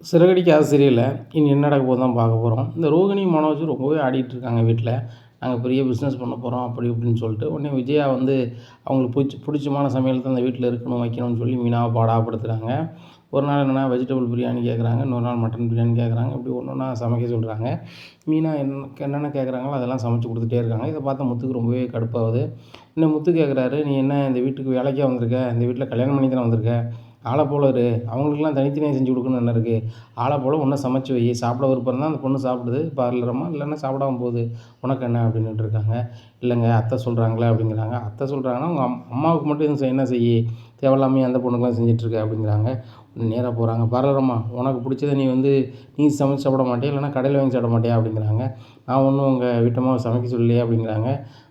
சிறகடிக்க சீரியல்ல இனி என்ன நடக்க போகுது தான் பார்க்க போகிறோம். இந்த ரோகிணி, மனோஜ் ரொம்பவே ஆடிட்டுருக்காங்க வீட்ல. நாங்கள் பெரிய பிஸ்னஸ் பண்ண போகிறோம் அப்படி இப்படின்னு சொல்லிட்டு. உடனே விஜயா வந்து அவங்களுக்கு பிடிச்சமான சமையல் தான் அந்த வீட்டில் இருக்கணும் வைக்கணும்னு சொல்லி மீனாவை பாடாப்படுத்துகிறாங்க. ஒரு நாள் என்னென்னா வெஜிடபிள் பிரியாணி கேட்குறாங்க, இன்னொரு நாள் மட்டன் பிரியாணி கேட்குறாங்க. இப்படி ஒன்று ஒன்றா சமைக்க சொல்கிறாங்க. மீனா என்னென்ன கேட்குறாங்களோ அதெல்லாம் சமைச்சு கொடுத்துட்டே இருக்காங்க. இதை பார்த்தா முத்துக்கு ரொம்பவே கடுப்பாகுது. இன்னும் முத்து கேட்குறாரு, நீ என்ன இந்த வீட்டுக்கு வேலைக்கா வந்திருக்க? இந்த வீட்டில் கல்யாணம் பண்ணி தானே வந்திருக்க? ஆளை போல இரு. அவங்களுக்கெல்லாம் தனித்தனியாக செஞ்சு கொடுக்கணும்னு என்ன இருக்குது? ஆளை போல் ஒன்றை சமைச்சு வை. சாப்பிட விருப்பம் இருந்தால் அந்த பொண்ணு சாப்பிடுது, பார்லரமா இல்லைன்னா சாப்பிடாம போகுது, உனக்கு என்ன அப்படின்னுட்டு இருக்காங்க. இல்லைங்க அத்தை சொல்கிறாங்களே அப்படிங்கிறாங்க. அத்தை சொல்கிறாங்கன்னா உங்கள் அம்மாவுக்கு மட்டும் எதுவும் என்ன செய்யி, தேவையில்லாமல் அந்த பொண்ணுக்கெலாம் செஞ்சிட்ருக்க அப்படிங்கிறாங்க. நேராக போகிறாங்க. பார்லரம்மா உனக்கு பிடிச்சதை நீ சமைச்சு சாப்பிட மாட்டியா, இல்லைன்னா கடையில் வாங்கி சாப்பிட மாட்டியா அப்படிங்கிறாங்க. நான் ஒன்றும் உங்கள் வீட்டம்மாவை சமைக்க சொல்லலையே அப்படிங்கிறாங்க.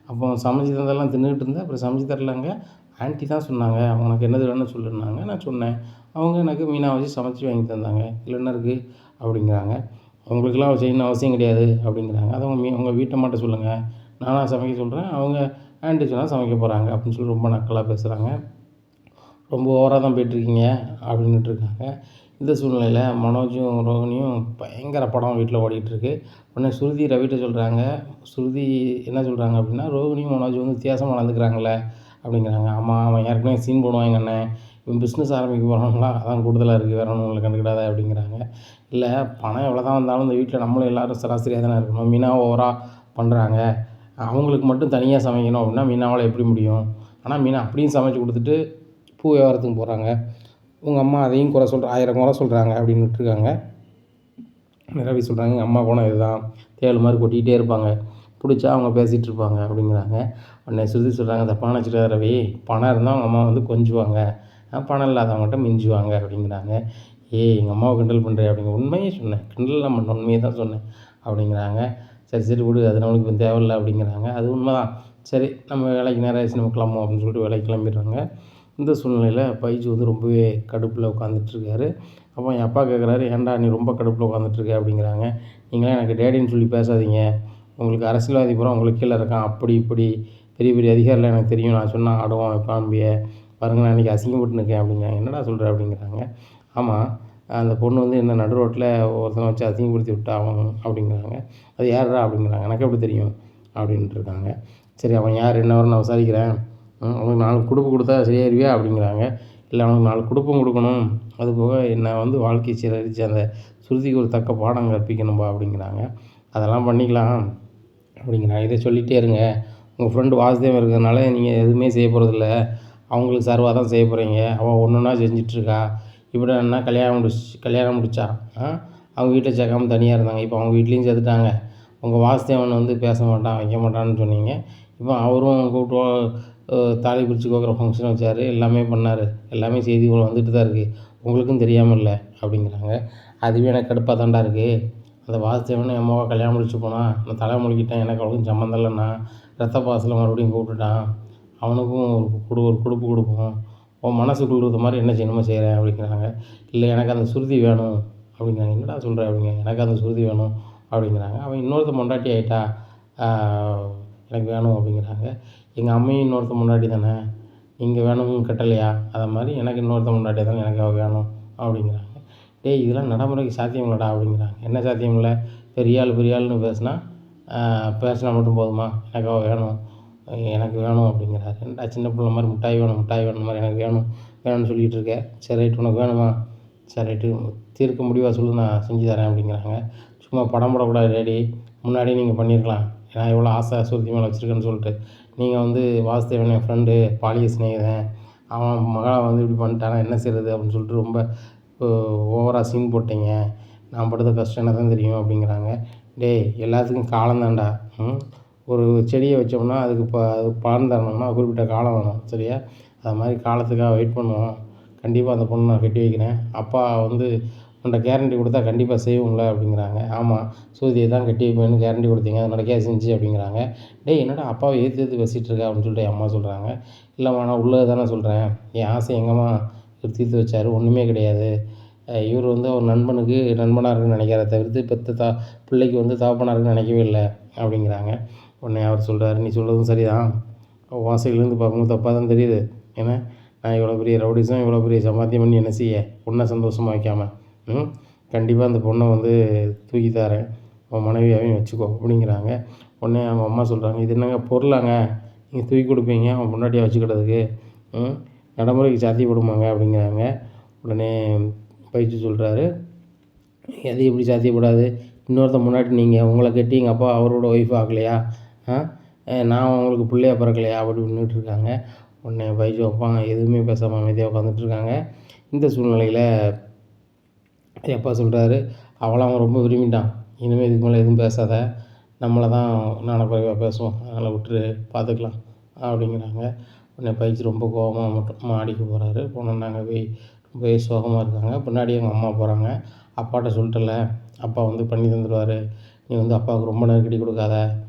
அப்போ சமைச்சு தந்ததெல்லாம் தின்னுக்கிட்டு இருந்தேன், அப்புறம் சமைச்சு தரலங்க. ஆன்ட்டி தான் சொன்னாங்க, உனக்கு என்னது வேணும்னு சொல்லியிருந்தாங்க, நான் சொன்னேன். அவங்க எனக்கு மீனா வச்சு சமைச்சு வாங்கி தந்தாங்க. இதில் என்ன இருக்குது அப்படிங்கிறாங்க. அவங்களுக்கெல்லாம் செய்யணும்னு அவசியம் கிடையாது அப்படிங்கிறாங்க. அதை உங்கள் வீட்டை மட்டும் சொல்லுங்கள், நானாக சமைக்க சொல்கிறேன், அவங்க ஆன்ட்டி சொன்னால் சமைக்க போகிறாங்க அப்படின்னு சொல்லி ரொம்ப நக்கலாக பேசுகிறாங்க. ரொம்ப ஓவராக தான் போய்ட்டுருக்கீங்க அப்படின்னுட்டு இருக்காங்க. இந்த சூழ்நிலையில் மனோஜும் ரோகிணியும் பயங்கர படம் வீட்டில் ஓடிட்டுருக்கு. உடனே ஸ்ருதி ரவிட்ட சொல்கிறாங்க. ஸ்ருதி என்ன சொல்கிறாங்க அப்படின்னா, ரோகிணியும் மனோஜ் வந்து வித்தியாசமாக நடந்துக்கிறாங்களே அப்படிங்கிறாங்க. ஆமாம், அவன் ஏற்கனவே சீன் போடுவான் எங்கள் அண்ணன், இவன் பிஸ்னஸ் ஆரம்பிக்க போகிறாங்களா, அதான் கூடுதலாக இருக்குது, வேறு ஒன்றும் உங்களை கண்டுக்கிடாத அப்படிங்கிறாங்க. இல்லை பணம் எவ்வளோ தான் வந்தாலும் இந்த வீட்டில் நம்மளும் எல்லோரும் சராசரியாக தானே இருக்கணும். மீனா ஓவராக பண்ணுறாங்க, அவங்களுக்கு மட்டும் தனியாக சமைக்கணும் அப்படின்னா மீனாவால் எப்படி முடியும்? ஆனால் மீனா அப்படியும் சமைச்சு கொடுத்துட்டு பூ வியாபாரத்துக்கு போகிறாங்க. உங்கள் அம்மா அதையும் குறை 1000 குறை சொல்கிறாங்க அப்படின்னு விட்டுருக்காங்க. ரவி சொல்கிறாங்க, எங்கள் அம்மா குணம் இதுதான், தேள் மாதிரி கொட்டிக்கிட்டே இருப்பாங்க, பிடிச்சா அவங்க பேசிகிட்டு இருப்பாங்க அப்படிங்கிறாங்க. உடனே ஸ்ருதி சொல்கிறாங்க, தப்பான நினச்சிட்டாரு ரவி, பணம் இருந்தால் அவங்க அம்மா வந்து கொஞ்சுவாங்க, பணம் இல்லாதவங்கள்ட்ட மிஞ்சுவாங்க அப்படிங்கிறாங்க. எங்கள் அம்மாவை கிண்டல் பண்ணுறேன் அப்படிங்க. உண்மையே சொன்னேன், கிண்டல்லாம் பண்ண உண்மையை தான் சொன்னேன் அப்படிங்கிறாங்க. சரி விடு, அது நம்மளுக்கு இப்போ தேவையில்லை அப்படிங்கிறாங்க. அது உண்மை தான். சரி நம்ம வேலைக்கு நேரம் ஆயிடுச்சு, நம்ம கிளம்புவோம் அப்படின்னு சொல்லிட்டு வேலைக்கு கிளம்பிடுறாங்க. இந்த சூழ்நிலையில் பைஜு வந்து ரொம்பவே கடுப்பில் உட்காந்துட்ருக்காரு. அப்போ என் அப்பா கேட்குறாரு, ஏன்டா நீ ரொம்ப கடுப்பில் உட்காந்துட்ருக்க அப்படிங்கிறாங்க. நீங்களாம் எனக்கு டேடின்னு சொல்லி பேசாதீங்க, உங்களுக்கு அரசியல்வாதி பூரா உங்களுக்கு கீழே இருக்கான், அப்படி இப்படி பெரிய பெரிய அதிகாரிலாம் எனக்கு தெரியும், நான் சொன்னால் ஆடுவோம் வைப்பாம்பிய பாருங்க, நான் இன்றைக்கி அசிங்கப்பட்டு நிற்கேன் அப்படிங்கிறாங்க. என்னடா சொல்கிற அப்படிங்கிறாங்க. ஆமாம், அந்த பொண்ணு வந்து என்ன நடு ரோட்டில் ஒருத்தனை வச்சு அசிங்கப்படுத்தி விட்டா அவன் அப்படிங்கிறாங்க. அது யாரா அப்படிங்கிறாங்க. எனக்கு எப்படி தெரியும் அப்படின்ட்டு இருக்காங்க. சரி அவன் யார் என்ன வரும் நான் விசாரிக்கிறேன், அவனுக்கு 4 குடுப்பு கொடுத்தா சரியாயிருவியா அப்படிங்கிறாங்க. இல்லை அவனுக்கு 4 குடுப்பும் கொடுக்கணும், அதுபோக என்னை வந்து வாழ்க்கை சீரழித்து அந்த ஸ்ருதிக்கு ஒரு தக்க பாடம் கற்பிக்கணும்பா அப்படிங்கிறாங்க. அதெல்லாம் பண்ணிக்கலாம் அப்படிங்கிறாங்க. இதை சொல்லிகிட்டே இருங்க, உங்கள் ஃப்ரெண்டு வாசுதேவன் இருக்கிறதுனால நீங்கள் எதுவுமே செய்ய போகிறதில்ல, அவங்களுக்கு சர்வாக தான் செய்ய போகிறீங்க. அவள் ஒன்று ஒன்றா செஞ்சிட்ருக்கா. இப்படி என்ன கல்யாணம் முடிச்சா, அவங்க வீட்டில் சேர்க்காம தனியாக இருந்தாங்க, இப்போ அவங்க வீட்லேயும் சேர்த்துட்டாங்க. உங்கள் வாசுதேவன் வந்து பேச மாட்டான் வைக்க மாட்டான்னு சொன்னீங்க, இப்போ அவரும் கூப்பிட்டு தாலி பிரித்து கோக்குற ஃபங்க்ஷன் வச்சார், எல்லாமே பண்ணார், எல்லாமே செய்திகள் வந்துட்டு தான் இருக்குது, உங்களுக்கும் தெரியாமல் இல்லை அப்படிங்கிறாங்க. அதுவே எனக்கு கடுப்பாக தாண்டா இருக்குது. அந்த வாசுதேவன் என் அம்மாவை கல்யாணம் முடிச்சு போனால் நான் தலை முழுக்கிட்டேன், எனக்கு அவளுக்கும் சம்மந்தம் இல்லைன்னா ரத்த பாசத்தில் மறுபடியும் கூப்பிட்டுட்டான், அவனுக்கும் ஒரு குடுப்பு கொடுப்போம், உன் மனசுக்குள்ளுறது மாதிரி என்ன செய்யணுமோ செய்கிறேன் அப்படிங்கிறாங்க. இல்லை எனக்கு அந்த சுருதி வேணும் அப்படிங்கிறாங்க. என்னடா சொல்கிற அப்படிங்க. எனக்கு அந்த சுருதி வேணும் அப்படிங்கிறாங்க. அவன் இன்னொருத்த பொண்டாட்டி ஆகிட்டா, எனக்கு வேணும் அப்படிங்கிறாங்க. எங்கள் அம்மையும் இன்னொருத்த பொண்டாட்டி தானே, நீங்கள் வேணும்னு கட்டலையா, அதை மாதிரி எனக்கு இன்னொருத்த பொண்டாட்டி தானே, எனக்கு அவள் வேணும் அப்படிங்கிறாங்க. டேய் இதெல்லாம் நடைமுறைக்கு சாத்தியம் இல்லைடா அப்படிங்கிறாங்க. என்ன சாத்தியம் இல்லை? பெரிய ஆள்னு பேசினா மட்டும் போதுமா, எனக்கு அவள் வேணும், எனக்கு வேணும் அப்படிங்கிறாரு. என்னடா சின்ன பிள்ளை மாதிரி மிட்டாய் வேணும் மாதிரி எனக்கு வேணும்னு சொல்லிகிட்டு இருக்கேன். சரி ரைட்டு, உனக்கு வேணுமா, சரி ரைட்டு, தீர்க்க முடிவாக சொல்லு, நான் செஞ்சு தரேன் அப்படிங்கிறாங்க. சும்மா படம் போடக்கூடாது டேடி, முன்னாடியே நீங்கள் பண்ணியிருக்கலாம், நான் எவ்வளோ ஆசை சுருதி மேலே வச்சுருக்கேன்னு சொல்லிட்டு. நீங்கள் வந்து வாசுதேவன் என் ஃப்ரெண்டு, பாலிய சிநேகிதன், அவன் மகளை வந்து இப்படி பண்ணிட்டானா என்ன செய்கிறது அப்படின்னு சொல்லிட்டு ரொம்ப ஓவராக சீன் போட்டீங்க, நான் படுத்த கஷ்டம் எனக்கு தான் தெரியும் அப்படிங்கிறாங்க. டேய் எல்லாத்துக்கும் காலம் தான்டா, ஒரு செடியை வச்சோம்னா அதுக்கு அது பலன் தரணும்னா குறிப்பிட்ட காலம் வேணும், சரியா? அது மாதிரி காலத்துக்காக வெயிட் பண்ணுவோம். கண்டிப்பாக அந்த பொண்ணை நான் கட்டி வைக்கிறேன். அப்பா வந்து உன்ட்ட கேரண்டி கொடுத்தா கண்டிப்பாக செய்வோம்ல அப்படிங்கிறாங்க. ஆமாம், சூதியை தான் கட்டி வைப்பேன்னு கேரண்டி கொடுத்தீங்க, அது நடக்கையாக செஞ்சு அப்படிங்கிறாங்க. டேய் என்னடா அப்பாவை ஏற்று பேசிகிட்டு இருக்கா அப்படின்னு சொல்லிட்டு என் அம்மா சொல்கிறாங்க. இல்லைம்மா நான் உள்ளது தானே சொல்கிறேன், என் ஆசை எங்கம்மா இவர் தீர்த்து வச்சார், ஒன்றுமே கிடையாது. இவர் வந்து அவர் நண்பனுக்கு நண்பனாக இருக்குன்னு நினைக்கிறத தவிர்த்து பெற்ற பிள்ளைக்கு வந்து தகப்பனாக இருக்குன்னு நினைக்கவே இல்லை அப்படிங்கிறாங்க. உடனே அவர் சொல்கிறாரு, நீ சொல்கிறதும் சரிதான், வாசையிலேருந்து பார்க்கும்போது தப்பாக தான் தெரியுது, ஏன்னா நான் இவ்வளோ பெரிய ரவுடிசம் இவ்வளோ பெரிய சம்பாத்தியம் பண்ணி என்ன செய்ய, பொண்ணை சந்தோஷமாக வைக்காமல் கண்டிப்பாக அந்த பொண்ணை வந்து தூக்கி தரேன், உன் மனைவியாவையும் வச்சுக்கோ அப்படிங்கிறாங்க. உடனே அவங்க அம்மா சொல்கிறாங்க, இது என்னங்க பொருளாங்க நீங்கள் தூக்கி கொடுப்பீங்க அவன் பொண்டாட்டியை வச்சுக்கிறதுக்கு, நடைமுறைக்கு சாத்தியப்படுமாங்க அப்படிங்கிறாங்க. உடனே பயிற்சி சொல்கிறாரு, அது எப்படி சாத்தியப்படாது, இன்னொருத்தன் முன்னாடி நீங்கள் உங்களை கட்டி எங்கள் அப்பா அவரோட ஒய்ஃப் ஆகலையா, நான் உங்களுக்கு பிள்ளையா பிறக்கலையா அப்படி இப்படின்னுட்டு இருக்காங்க. உடனே பயிற்சி வைப்பாங்க எதுவுமே பேசாமல் அமைதியாக உட்காந்துட்ருக்காங்க. இந்த சூழ்நிலையில் அப்பா சொல்கிறாரு, அவளை அவன் ரொம்ப விரும்பிட்டான், இனிமேல் இதுக்கு மேலே எதுவும் பேசாத, நம்மளை தான் நாணக்குறைவாக பேசுவோம், அதனால் விட்டுரு பார்த்துக்கலாம் அப்படிங்கிறாங்க. உடனே பயிற்சி ரொம்ப கோபமாக மட்டும் மாடிக்கு போகிறாரு. போனோன்னா அங்கே போய் ரொம்பவே சோகமாக இருக்காங்க. பின்னாடி எங்கள் அம்மா போகிறாங்க. அப்பாட்ட சொல்லிட்டல, அப்பா வந்து பண்ணி தந்துடுவார், நீ வந்து அப்பாவுக்கு ரொம்ப நெருக்கடி கொடுக்காத,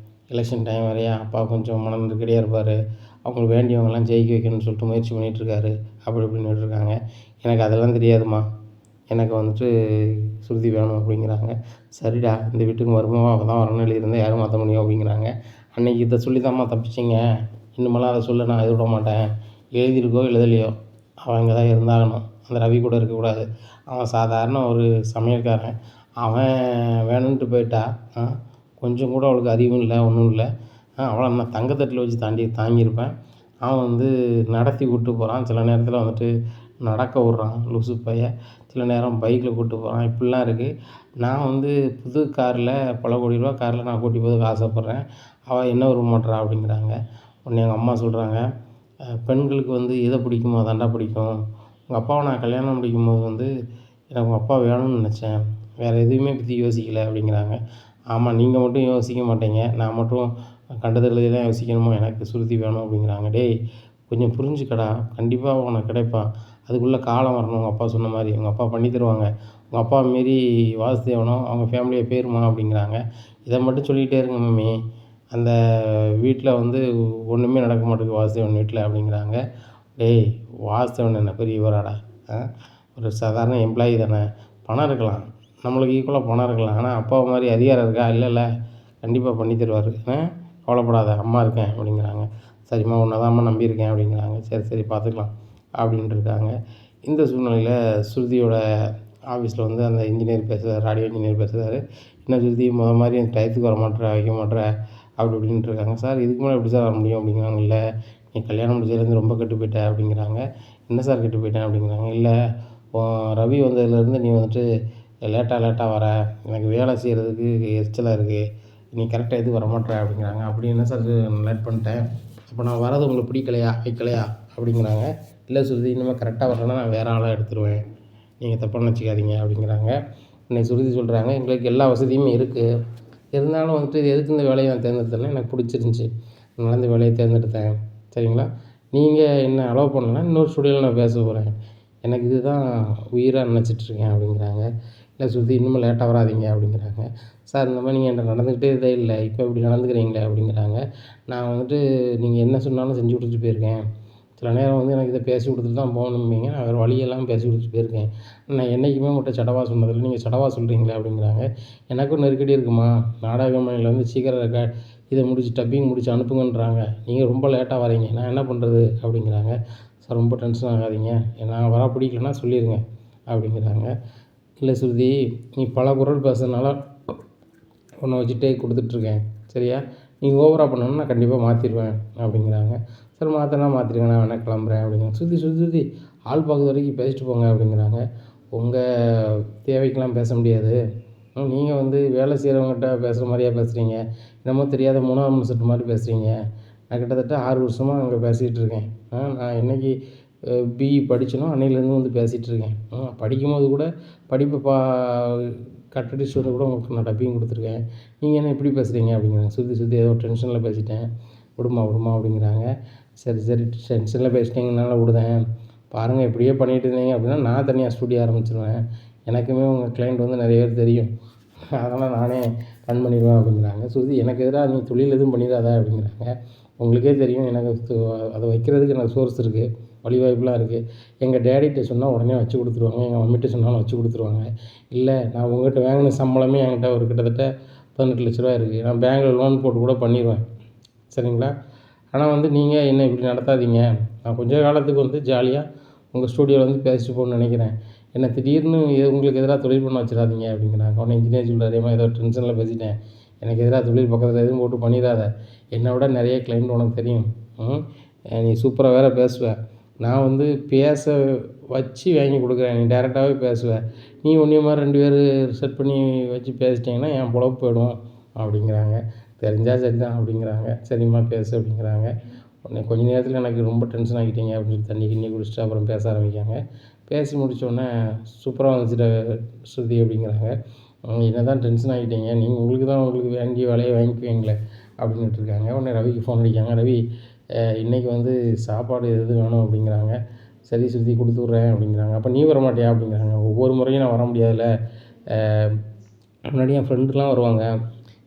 எலெக்ஷன் டைம் வரையா அப்பா கொஞ்சம் மன நெருக்கடியாக இருப்பார், அவங்களுக்கு வேண்டியவங்கெல்லாம் ஜெயிக்க வைக்கணும்னு சொல்லிட்டு முயற்சி பண்ணிகிட்ருக்காரு அப்படி இப்படின்னு இருக்காங்க. எனக்கு அதெல்லாம் தெரியாதும்மா, எனக்கு வந்துட்டு சுருதி வேணும் அப்படிங்கிறாங்க. சரிடா, இந்த வீட்டுக்கு மருமகன் அவள் தான் வரணும் எழுதியிருந்தால் யாரும் மாற்ற முடியும் அப்படிங்கிறாங்க. அன்றைக்கி இதை சொல்லி தான்மா தப்பிச்சிங்க, இன்னுமெல்லாம் அதை சொல்ல நான் எதிர்விட மாட்டேன், எழுதியிருக்கோ எழுதலையோ அவன் இங்கே தான் இருந்தாகணும், அந்த ரவி கூட இருக்கக்கூடாது, அவன் சாதாரண ஒரு சமையல்காரன், அவன் வேணும்ன்ட்டு போயிட்டா, கொஞ்சம் கூட அவளுக்கு அறிவும் இல்லை ஒன்றும் இல்லை, அவளை நான் தங்கத்தட்டில் வச்சு தாங்கியிருப்பேன், அவன் வந்து நடத்தி கூப்பிட்டு போகிறான், சில நேரத்தில் வந்துட்டு நடக்க விட்றான் லூசு பையன், சில நேரம் பைக்கில் கூப்பிட்டு போகிறான், இப்படிலாம் இருக்குது. நான் வந்து புது காரில் பல கோடி ரூபா காரில் நான் கூட்டி போகிறதுக்கு ஆசைப்பட்றேன், அவள் என்ன விரும்ப மாட்றா அப்படிங்கிறாங்க. உடனே எங்கள் அம்மா சொல்கிறாங்க, பெண்களுக்கு வந்து எதை பிடிக்குமோ அதாண்டா பிடிக்கும், உங்கள் அப்பாவை நான் கல்யாணம் முடிக்கும்போது வந்து எனக்கு உங்கள் அப்பா வேணும்னு நினச்சேன், வேறு எதுவுமே பற்றி யோசிக்கலை அப்படிங்கிறாங்க. ஆமாம், நீங்கள் மட்டும் யோசிக்க மாட்டீங்க, நான் மட்டும் கண்டதுலேயே தான் யோசிக்கணுமோ, எனக்கு சுருதி வேணும் அப்படிங்கிறாங்க. டேய் கொஞ்சம் புரிஞ்சுக்கடா, கண்டிப்பாக உனக்கு கிடைப்பான், அதுக்குள்ளே காலம் வரணும், உங்கள் அப்பா சொன்ன மாதிரி உங்கள் அப்பா பண்ணி தருவாங்க, உங்கள் அப்பா மாரி வாசுதேவனோ அவங்க ஃபேமிலியை பேருமா அப்படிங்கிறாங்க. இதை மட்டும் சொல்லிகிட்டே இருங்க மம்மி, அந்த வீட்டில் வந்து ஒன்றுமே நடக்க மாட்டேங்குது வாசுதேவன் வீட்டில் அப்படிங்கிறாங்க. டேய் வாசுதேவன் என்ன பெரியவராடா, ஒரு சாதாரண எம்ப்ளாயி தானே, பணம் இருக்கலாம், நம்மளுக்கு ஈக்குவலாக பணம் இருக்கலாம், ஆனால் அப்பா மாதிரி அதிகாரம் இருக்கா, இல்லைல்ல, கண்டிப்பாக பண்ணி தருவார், கவலைப்படாத அம்மா இருக்கேன் அப்படிங்கிறாங்க. சரிம்மா உன்னை தான்ம்மா நம்பியிருக்கேன் அப்படிங்கிறாங்க. சரி சரி பார்த்துக்கலாம் அப்படின்ட்டு இருக்காங்க. இந்த சூழ்நிலையில் ஸ்ருதியோட ஆஃபீஸில் வந்து அந்த இன்ஜினியர் பேசுகிறார், ஆடியோ இன்ஜினியர் பேசுகிறாரு. என்ன ஸ்ருதி மாதிரி டயத்துக்கு வர மாட்டேற, வைக்க மாட்டேற அப்படி இப்படின்ட்டு இருக்காங்க. சார் இதுக்கு மேலே எப்படி சார் வர முடியும் அப்படிங்கிறாங்க. இல்லை நீ கல்யாணம் முடிச்சதுலேருந்து ரொம்ப கெட்டு போயிட்ட அப்படிங்கிறாங்க. என்ன சார் கெட்டு போயிட்டேன் அப்படிங்கிறாங்க. இல்லை ரவி வந்ததுலேருந்து நீ வந்துட்டு லேட்டாக வர, எனக்கு வேலை செய்கிறதுக்கு எரிச்சலாக இருக்குது, நீ கரெக்டாக எதுவும் வரமாட்டேற அப்படிங்கிறாங்க. அப்படி என்ன சார் லேட் பண்ணிட்டேன், அப்போ நான் வரது உங்களுக்கு பிடிக்கலையா வைக்கலையா அப்படிங்கிறாங்க. இல்லை சுருதி, இனிமேல் கரெக்டாக வரலன்னா நான் வேறு ஆளாக எடுத்துருவேன், நீங்கள் தப்பாக நினச்சிக்காதீங்க அப்படிங்கிறாங்க. இன்னைக்கு சுருதி சொல்கிறாங்க, எங்களுக்கு எல்லா வசதியுமே இருக்குது, இருந்தாலும் வந்துட்டு இது எதுக்கு இந்த வேலையை நான் தேர்ந்தெடுத்தேன்னா எனக்கு பிடிச்சிருந்துச்சி, அதனால் இந்த வேலையை தேர்ந்தெடுத்தேன், சரிங்களா, நீங்கள் என்ன அலோவ் பண்ணலன்னா இன்னொரு ஸ்டுடியோவில் நான் பேச போகிறேன், எனக்கு இதுதான் உயிராக நினச்சிட்ருக்கேன் அப்படிங்கிறாங்க. இல்லை சுருதி இன்னும் லேட்டாக வராதீங்க அப்படிங்கிறாங்க. சார் இந்த மாதிரி நீங்கள் என்கிட்ட நடந்துக்கிட்டே இல்லை, இப்போ இப்படி நடந்துக்கிறீங்களே அப்படிங்கிறாங்க. நான் வந்துட்டு நீங்கள் என்ன சொன்னாலும் செஞ்சு கொடுத்துட்டு போயிருக்கேன், சில நேரம் வந்து எனக்கு இதை பேசி கொடுத்துட்டு தான் போகணும்பீங்க, நான் வேறு வழியெல்லாம் பேசி கொடுத்துட்டு போயிருக்கேன், நான் என்றைக்குமே உங்கள்கிட்ட சடவா சொன்னதில்லை, நீங்கள் சடவா சொல்கிறீங்களே அப்படிங்கிறாங்க. எனக்கும் நெருக்கடி இருக்குமா, நாடக மணியில் வந்து சீக்கிரம் இதை முடிச்சு டப்பிங் முடிச்சு அனுப்புங்கன்றாங்க, நீங்கள் ரொம்ப லேட்டாக வரீங்க, நான் என்ன பண்ணுறது அப்படிங்கிறாங்க. சார் ரொம்ப டென்ஷன் ஆகாதீங்க, நான் வர பிடிக்கலன்னா சொல்லிடுங்க அப்படிங்கிறாங்க. இல்லை ஸ்ருதி, நீ பல குரல் பேசுறதுனால உன்னை வச்சுட்டே கொடுத்துட்ருக்கேன், சரியா, நீங்கள் ஓவராக பண்ணணுன்னா நான் கண்டிப்பாக மாற்றிடுவேன் அப்படிங்கிறாங்க. சார் மாற்றினா மாற்றிடுங்க, நான் வேணால் கிளம்புறேன் அப்படிங்கிறாங்க. சுற்றி ஆள் பார்க்குற வரைக்கும் பேசிட்டு போங்க அப்படிங்கிறாங்க. உங்கள் தேவைக்கெலாம் பேச முடியாது, நீங்கள் வந்து வேலை செய்கிறவங்ககிட்ட பேசுகிற மாதிரியா பேசுகிறீங்க, என்னமோ தெரியாத 3ஆம் மனுஷன் மாதிரி பேசுகிறீங்க, நான் கிட்டத்தட்ட 6 வருஷமாக அங்கே பேசிகிட்டு இருக்கேன், நான் என்றைக்கு பிஇ படித்தனோ அன்னையிலேருந்து வந்து பேசிகிட்ருக்கேன், படிக்கும்போது கூட படிப்பை கட் அடிச்சுட்டு வந்து கூட உங்களுக்கு நான் டப்பிங் கொடுத்துருக்கேன், நீங்கள் என்ன இப்படி பேசுகிறீங்க அப்படிங்கிறாங்க. சுற்றி ஏதோ டென்ஷனில் பேசிட்டேன், விடுமா அப்படிங்கிறாங்க. சரி டென்ஷனில் பேசிட்டீங்கனால விடுதேன், பாருங்கள் இப்படியே பண்ணிகிட்டு இருந்தீங்க அப்படின்னா நான் தனியாக ஸ்டுடியோ ஆரம்பிச்சிடுவேன், எனக்குமே உங்கள் கிளைண்ட் வந்து நிறைய பேர் தெரியும், அதனால் நானே ரன் பண்ணிடுவேன் அப்படிங்கிறாங்க. சுருதி எனக்கு எதிராக நீ தொழில் எதுவும் பண்ணிடாத அப்படிங்கிறாங்க. உங்களுக்கே தெரியும் எனக்கு அதை வைக்கிறதுக்கு எனக்கு சோர்ஸ் இருக்குது, வழிவாய்ப்புலாம் இருக்குது, எங்கள் டேடிகிட்ட சொன்னால் உடனே வச்சு கொடுத்துருவாங்க, எங்கள் மம்மிகிட்ட சொன்னாலும் வச்சு கொடுத்துருவாங்க, இல்லை நான் உங்கள்கிட்ட வாங்கின சம்பளமே என்கிட்ட ஒரு கிட்டத்தட்ட 18 லட்ச ரூபா இருக்குது, நான் பேங்கில் லோன் போட்டு கூட பண்ணிடுவேன், சரிங்களா, ஆனால் வந்து நீங்கள் என்ன இப்படி நடத்தாதீங்க, நான் கொஞ்ச காலத்துக்கு வந்து ஜாலியாக உங்கள் ஸ்டூடியோவில் வந்து பேசிட்டு போகணுன்னு நினைக்கிறேன், என்ன திடீர்னு உங்களுக்கு எதிராக தொழில் பண்ண வச்சிடாதீங்க அப்படிங்கிறாங்க. உடனே இன்ஜினியர் சொல்கிறாரு, ஏம்மா ஏதோ டென்ஷனில் பேசிட்டேன், எனக்கு எதிராக தொழில் பக்கத்தில் எதுவும் போட்டு பண்ணிடாத, என்னை விட நிறைய கிளைண்ட் உனக்கு தெரியும், நீ சூப்பராக வேறு பேசுவ, நான் வந்து பேச வச்சு வாங்கி கொடுக்குறேன், நீ டேரெக்டாகவே பேசுவேன், நீ ஒன்றைய மாதிரி 2 பேர் செட் பண்ணி வச்சு பேசிட்டிங்கன்னா என் பொழப்பு போயிடும் அப்படிங்கிறாங்க. தெரிஞ்சால் சரி தான் அப்படிங்கிறாங்க. சரிம்மா பேசு அப்படிங்கிறாங்க. உடனே கொஞ்ச நேரத்தில் எனக்கு ரொம்ப டென்ஷன் ஆகிட்டீங்க அப்படின்னு சொல்லி தண்ணி கிண்ணி குடிச்சிட்டு அப்புறம் பேச ஆரம்பிக்காங்க. பேசி முடித்தோடனே சூப்பராக வந்துச்சுட ஸ்ருதி அப்படிங்கிறாங்க. என்ன தான் டென்ஷன் ஆகிட்டீங்க, நீங்கள் உங்களுக்கு வேண்டிய வேலையை வாங்கிக்குவீங்களே அப்படின்னுட்டு இருக்காங்க. உடனே ரவிக்கு ஃபோன் அடிக்காங்க. ரவி இன்றைக்கி வந்து சாப்பாடு எது வேணும் அப்படிங்கிறாங்க. சரி ஸ்ருதி கொடுத்து விட்றேன் அப்படிங்கிறாங்க. அப்போ நீ வர மாட்டியா அப்படிங்கிறாங்க. ஒவ்வொரு முறையும் நான் வர முடியாதுல்ல, முன்னாடி என் ஃப்ரெண்டுலாம் வருவாங்க,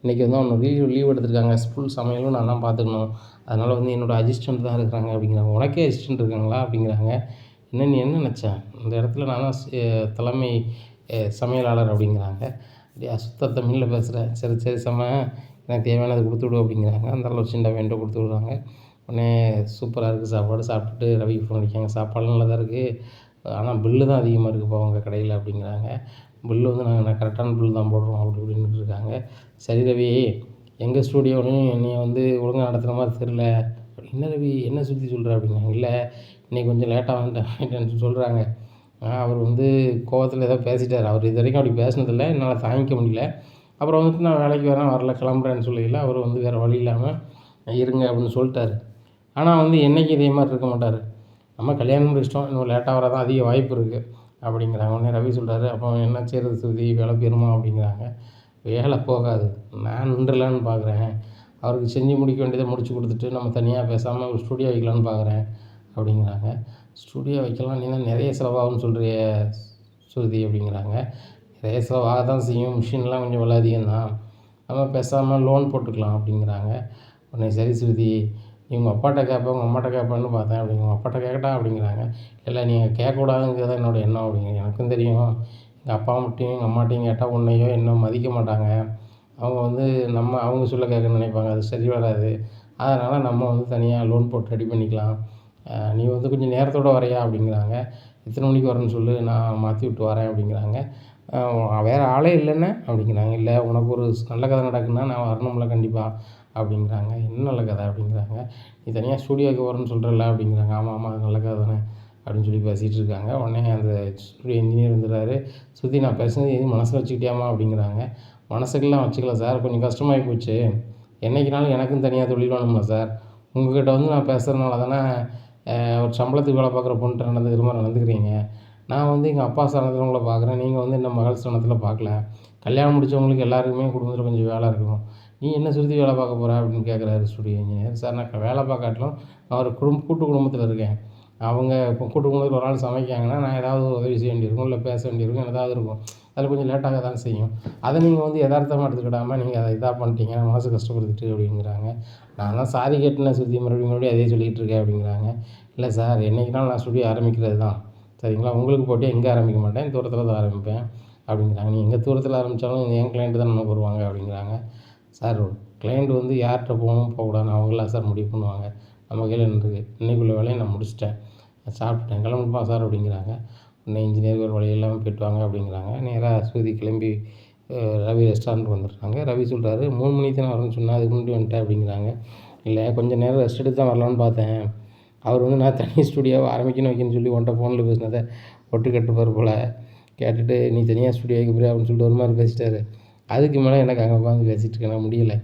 இன்றைக்கி வந்து அவங்க லீவ் எடுத்துருக்காங்க, ஸ்கூல் சமையலும் நான் தான் பார்த்துக்கணும், அதனால் வந்து என்னோடய அசிஸ்டண்ட் தான் இருக்கிறாங்க அப்படிங்கிறாங்க. உனக்கே அசிஸ்டண்ட் இருக்காங்களா அப்படிங்கிறாங்க. நீ என்ன நினச்ச, இந்த இடத்துல நான் தான் தலைமை சமையலாளர் அப்படிங்கிறாங்க. அப்படியே அசுத்த தமிழில் பேசுகிறேன். சரி எனக்கு தேவையானது கொடுத்து விடு அப்படிங்கிறாங்க. அந்த ஒரு சின்ன வேண்டோ கொடுத்து விடுறாங்க. உடனே சூப்பராக இருக்குது சாப்பாடு. சாப்பிட்டுட்டு ரவிக்கு ஃபோன் அடிக்காங்க. சாப்பாடுலாம் நல்லா தான் இருக்குது, ஆனால் பில்லு தான் அதிகமாக இருக்குப்பா உங்கள் கடையில் அப்படிங்கிறாங்க. பில்லு வந்து நாங்கள் கரெக்டான பில் தான் போடுறோம் அப்படி இப்படின்ட்டு இருக்காங்க. சரி ரவி, எங்கள் ஸ்டூடியோவிலையும் என்னைய வந்து ஒழுங்காக நடத்துகிற மாதிரி தெரில. என்ன ரவி என்ன சுற்றி சொல்கிற அப்படிங்கிறாங்க. இல்லை இன்றைக்கி கொஞ்சம் லேட்டாக வந்துட்டேன் சொல்கிறாங்க. அவர் வந்து கோவத்தில் ஏதோ பேசிட்டார். அவர் இது வரைக்கும் அப்படி பேசினதில்லை, என்னால் தாங்கிக்க முடியல. அப்புறம் வந்துட்டு நான் வேலைக்கு வரல கிளம்புறேன்னு சொல்லியில் அவர் வந்து வேறு வழி இல்லாமல் இருங்க அப்படின்னு சொல்லிட்டாரு. ஆனால் வந்து என்றைக்கும் இதே மாதிரி இருக்க மாட்டார். நம்ம கல்யாணம் முடிச்சிட்டோம், இன்னும் லேட்டாக வர தான் அதிக வாய்ப்பு இருக்குது அப்படிங்கிறாங்க. உடனே ரவி சொல்கிறாரு, அப்போ என்ன செய்கிறது ஸ்ருதி, வேலை போயிருமா அப்படிங்கிறாங்க. வேலை போகாது, நான் நின்றுலான்னு பார்க்குறேன், அவருக்கு செஞ்சு முடிக்க வேண்டியதை முடிச்சு கொடுத்துட்டு நம்ம தனியாக பேசாமல் ஒரு ஸ்டூடியோ வைக்கலான்னு பார்க்குறேன் அப்படிங்கிறாங்க. ஸ்டூடியோ வைக்கலாம், நீ தான் நிறைய செலவாகும்னு சொல்கிறிய ஸ்ருதி அப்படிங்கிறாங்க. நிறைய செலவாக தான் செய்யும், மிஷின்லாம் கொஞ்சம் விலை அதிகம்தான், நம்ம பேசாமல் லோன் போட்டுக்கலாம் அப்படிங்கிறாங்க. உடனே சரி ஸ்ருதி, நீ உங்கள் அப்பாட்ட கேட்பேன் உங்கள் அம்மாட்ட கேட்பேன்னு பார்த்தேன் அப்படிங்க. உங்கள் அப்பாட்ட கேட்கட்டா அப்படிங்கிறாங்க. இல்லை நீங்கள் கேட்கக்கூடாதுங்கிறது தான் என்னோடய எண்ணம் அப்படிங்க. எனக்கும் தெரியும், எங்கள் அப்பா மட்டும் எங்கள் அம்மாட்டையும் கேட்டால் உன்னையோ என்ன மதிக்க மாட்டாங்க, அவங்க வந்து அவங்க சொல்ல கேட்க நினைப்பாங்க, அது சரி வராது, அதனால் நம்ம வந்து தனியாக லோன் போட்டு ரெடி பண்ணிக்கலாம், நீ வந்து கொஞ்சம் நேரத்தோடு வரையா அப்படிங்கிறாங்க. எத்தனை மணிக்கு வரேன்னு சொல்லு, நான் மாற்றி விட்டு வரேன் அப்படிங்கிறாங்க. வேறு ஆளே இல்லைண்ணே அப்படிங்கிறாங்க. இல்லை உனக்கு ஒரு நல்ல கதை நடக்குன்னா நான் வரணும்ல கண்டிப்பாக அப்படிங்கிறாங்க. என்ன நல்ல கதை அப்படிங்கிறாங்க. நீ தனியாக ஸ்டூடியோவுக்கு வரேன்னு சொல்கிறல்ல அப்படிங்கிறாங்க. ஆமாம் அது நல்ல கதை தானே அப்படின்னு சொல்லி பேசிகிட்டு இருக்காங்க. உடனே அந்த ஸ்டூடியோ இன்ஜினியர் வந்துடுறாரு. ஸ்ருதி நான் பேசுனது எதுவும் மனசில் வச்சுக்கிட்டியாமா அப்படிங்கிறாங்க. மனசுக்கெல்லாம் வச்சுக்கல சார், கொஞ்சம் கஷ்டமாகி போச்சு, என்றைக்குனாலும் எனக்கும் தனியாக தொழில் வேணும்ல சார், உங்கள்கிட்ட வந்து நான் பேசுகிறதுனால தானே ஒரு சம்பளத்துக்கு வேலை பார்க்குற பொண்ணுகிட்ட நடந்துக்கிற மாதிரி நடந்துக்கிறீங்க, நான் வந்து எங்கள் அப்பா ஸ்தானத்தில் உங்களை பார்க்குறேன், நீங்கள் வந்து என்ன மகள் ஸ்தானத்தில் பார்க்கல, கல்யாணம் முடித்தவங்களுக்கு எல்லாருக்குமே குடும்பத்தில் கொஞ்சம் வேலை இருக்கும், நீ என்ன ஸ்ருதி வேலை பார்க்க போகிற அப்படின்னு கேட்குறாரு ஸ்டூடியோ இன்ஜினியர். சார் நான் வேலை பார்க்காட்டிலும் நான் ஒரு கூட்டு குடும்பத்தில் இருக்கேன், அவங்க இப்போ கூட்டு குடும்பத்தில் ஒரு ஆள் சமைக்காங்கன்னா நான் ஏதாவது உதவி செய்ய வேண்டியிருக்கும், இல்லை பேச வேண்டியிருக்கும், ஏதாவது இருக்கும், அதில் கொஞ்சம் லேட்டாக தான் செய்யும், அதை நீங்கள் வந்து எதார்த்தமாக எடுத்துக்கிடாமல் நீங்கள் அதை இதாக பண்ணிட்டீங்க, மனசு கஷ்டப்படுத்திட்டு அப்படிங்கிறாங்க. நான் தான் சாரி கேட்டேன் ஸ்ருதி, மறுபடியும் அதே சொல்லிகிட்டு இருக்கேன் அப்படிங்கிறாங்க. இல்லை சார் என்றைக்குனாலும் நான் ஸ்டூடியோ ஆரம்பிக்கிறது தான் சரிங்களா, உங்களுக்கு போட்டு எங்கே ஆரம்பிக்க மாட்டேன், தூரத்தில் தான் ஆரம்பிப்பேன் அப்படிங்கிறாங்க. நீ எங்கே தூரத்தில் ஆரம்பித்தாலும் என் கிளைண்ட்டு தான் நமக்கு வருவாங்க அப்படிங்கிறாங்க. சார் கிளைண்ட் வந்து யார்கிட்ட போகணும் போகக்கூடாதுன்னு அவங்களாம் சார் முடிவு பண்ணுவாங்க, நம்ம கையில் என்ன இருக்குது, இன்றைக்குள்ள வேலையை நான் முடிச்சிட்டேன், சாப்பிட்டேன், கிளம்புப்பா சார் அப்படிங்கிறாங்க. உடனே இன்ஜினியர் ஒரு வழி இல்லாமல் போய்ட்டு வாங்க அப்படிங்கிறாங்க. நேராக ஸ்ருதி கிளம்பி ரவி ரெஸ்டாரண்ட் வந்துடுறாங்க. ரவி சொல்கிறாரு 3 மணிக்கு தானே வரேன்னு சொன்னால் அதுக்கு முன்னாடி வந்துட்டேன் அப்படிங்கிறாங்க. இல்லை கொஞ்சம் நேரம் ரெஸ்ட் எடுத்து தான் வரலான்னு பார்த்தேன், அவர் வந்து நான் தனி ஸ்டூடியோவை ஆரம்பிக்கணும் வைக்கணும்னு சொல்லி உன்ட்ட ஃபோனில் பேசினதை ஒட்டு கேட்டுப்பார் போல், கேட்டுட்டு நீ தனியாக ஸ்டூடியோ வைக்க போறியா அப்படின்னு சொல்லிட்டு ஒரு மாதிரி பேசிட்டாரு. அதுக்கு மேலே எனக்கு அங்கே உட்காந்து பேசிகிட்டு இருக்கேன் முடியலை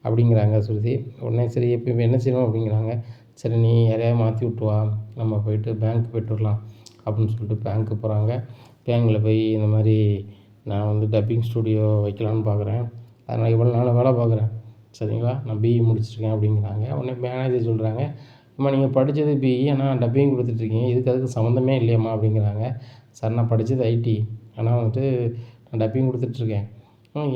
அப்படிங்கிறாங்க ஸ்ருதி. உடனே சரி இப்போ என்ன செய்யணும் அப்படிங்கிறாங்க. சரி நீ யாரையாவது மாற்றி விட்டு வா, நம்ம போய்ட்டு பேங்க் போய்ட்டு வரலாம் அப்படின்னு சொல்லிட்டு பேங்க்கு போகிறாங்க. பேங்கில் போய் இந்த மாதிரி நான் வந்து டப்பிங் ஸ்டூடியோ வைக்கலான்னு பார்க்குறேன், அதனால் இவ்வளோ நாள் வேலை பார்க்குறேன் சரிங்களா, நான் பிஇ முடிச்சிருக்கேன் அப்படிங்கிறாங்க. உடனே மேனேஜர் சொல்கிறாங்க, அம்மா நீங்கள் படித்தது பிஇ ஆனால் டப்பிங் கொடுத்துட்ருக்கீங்க, இதுக்கு அதுக்கு சம்மந்தமே இல்லையம்மா அப்படிங்கிறாங்க. சார் நான் படித்தது ஐடி, ஆனால் வந்துட்டு நான் டப்பிங் கொடுத்துட்ருக்கேன்,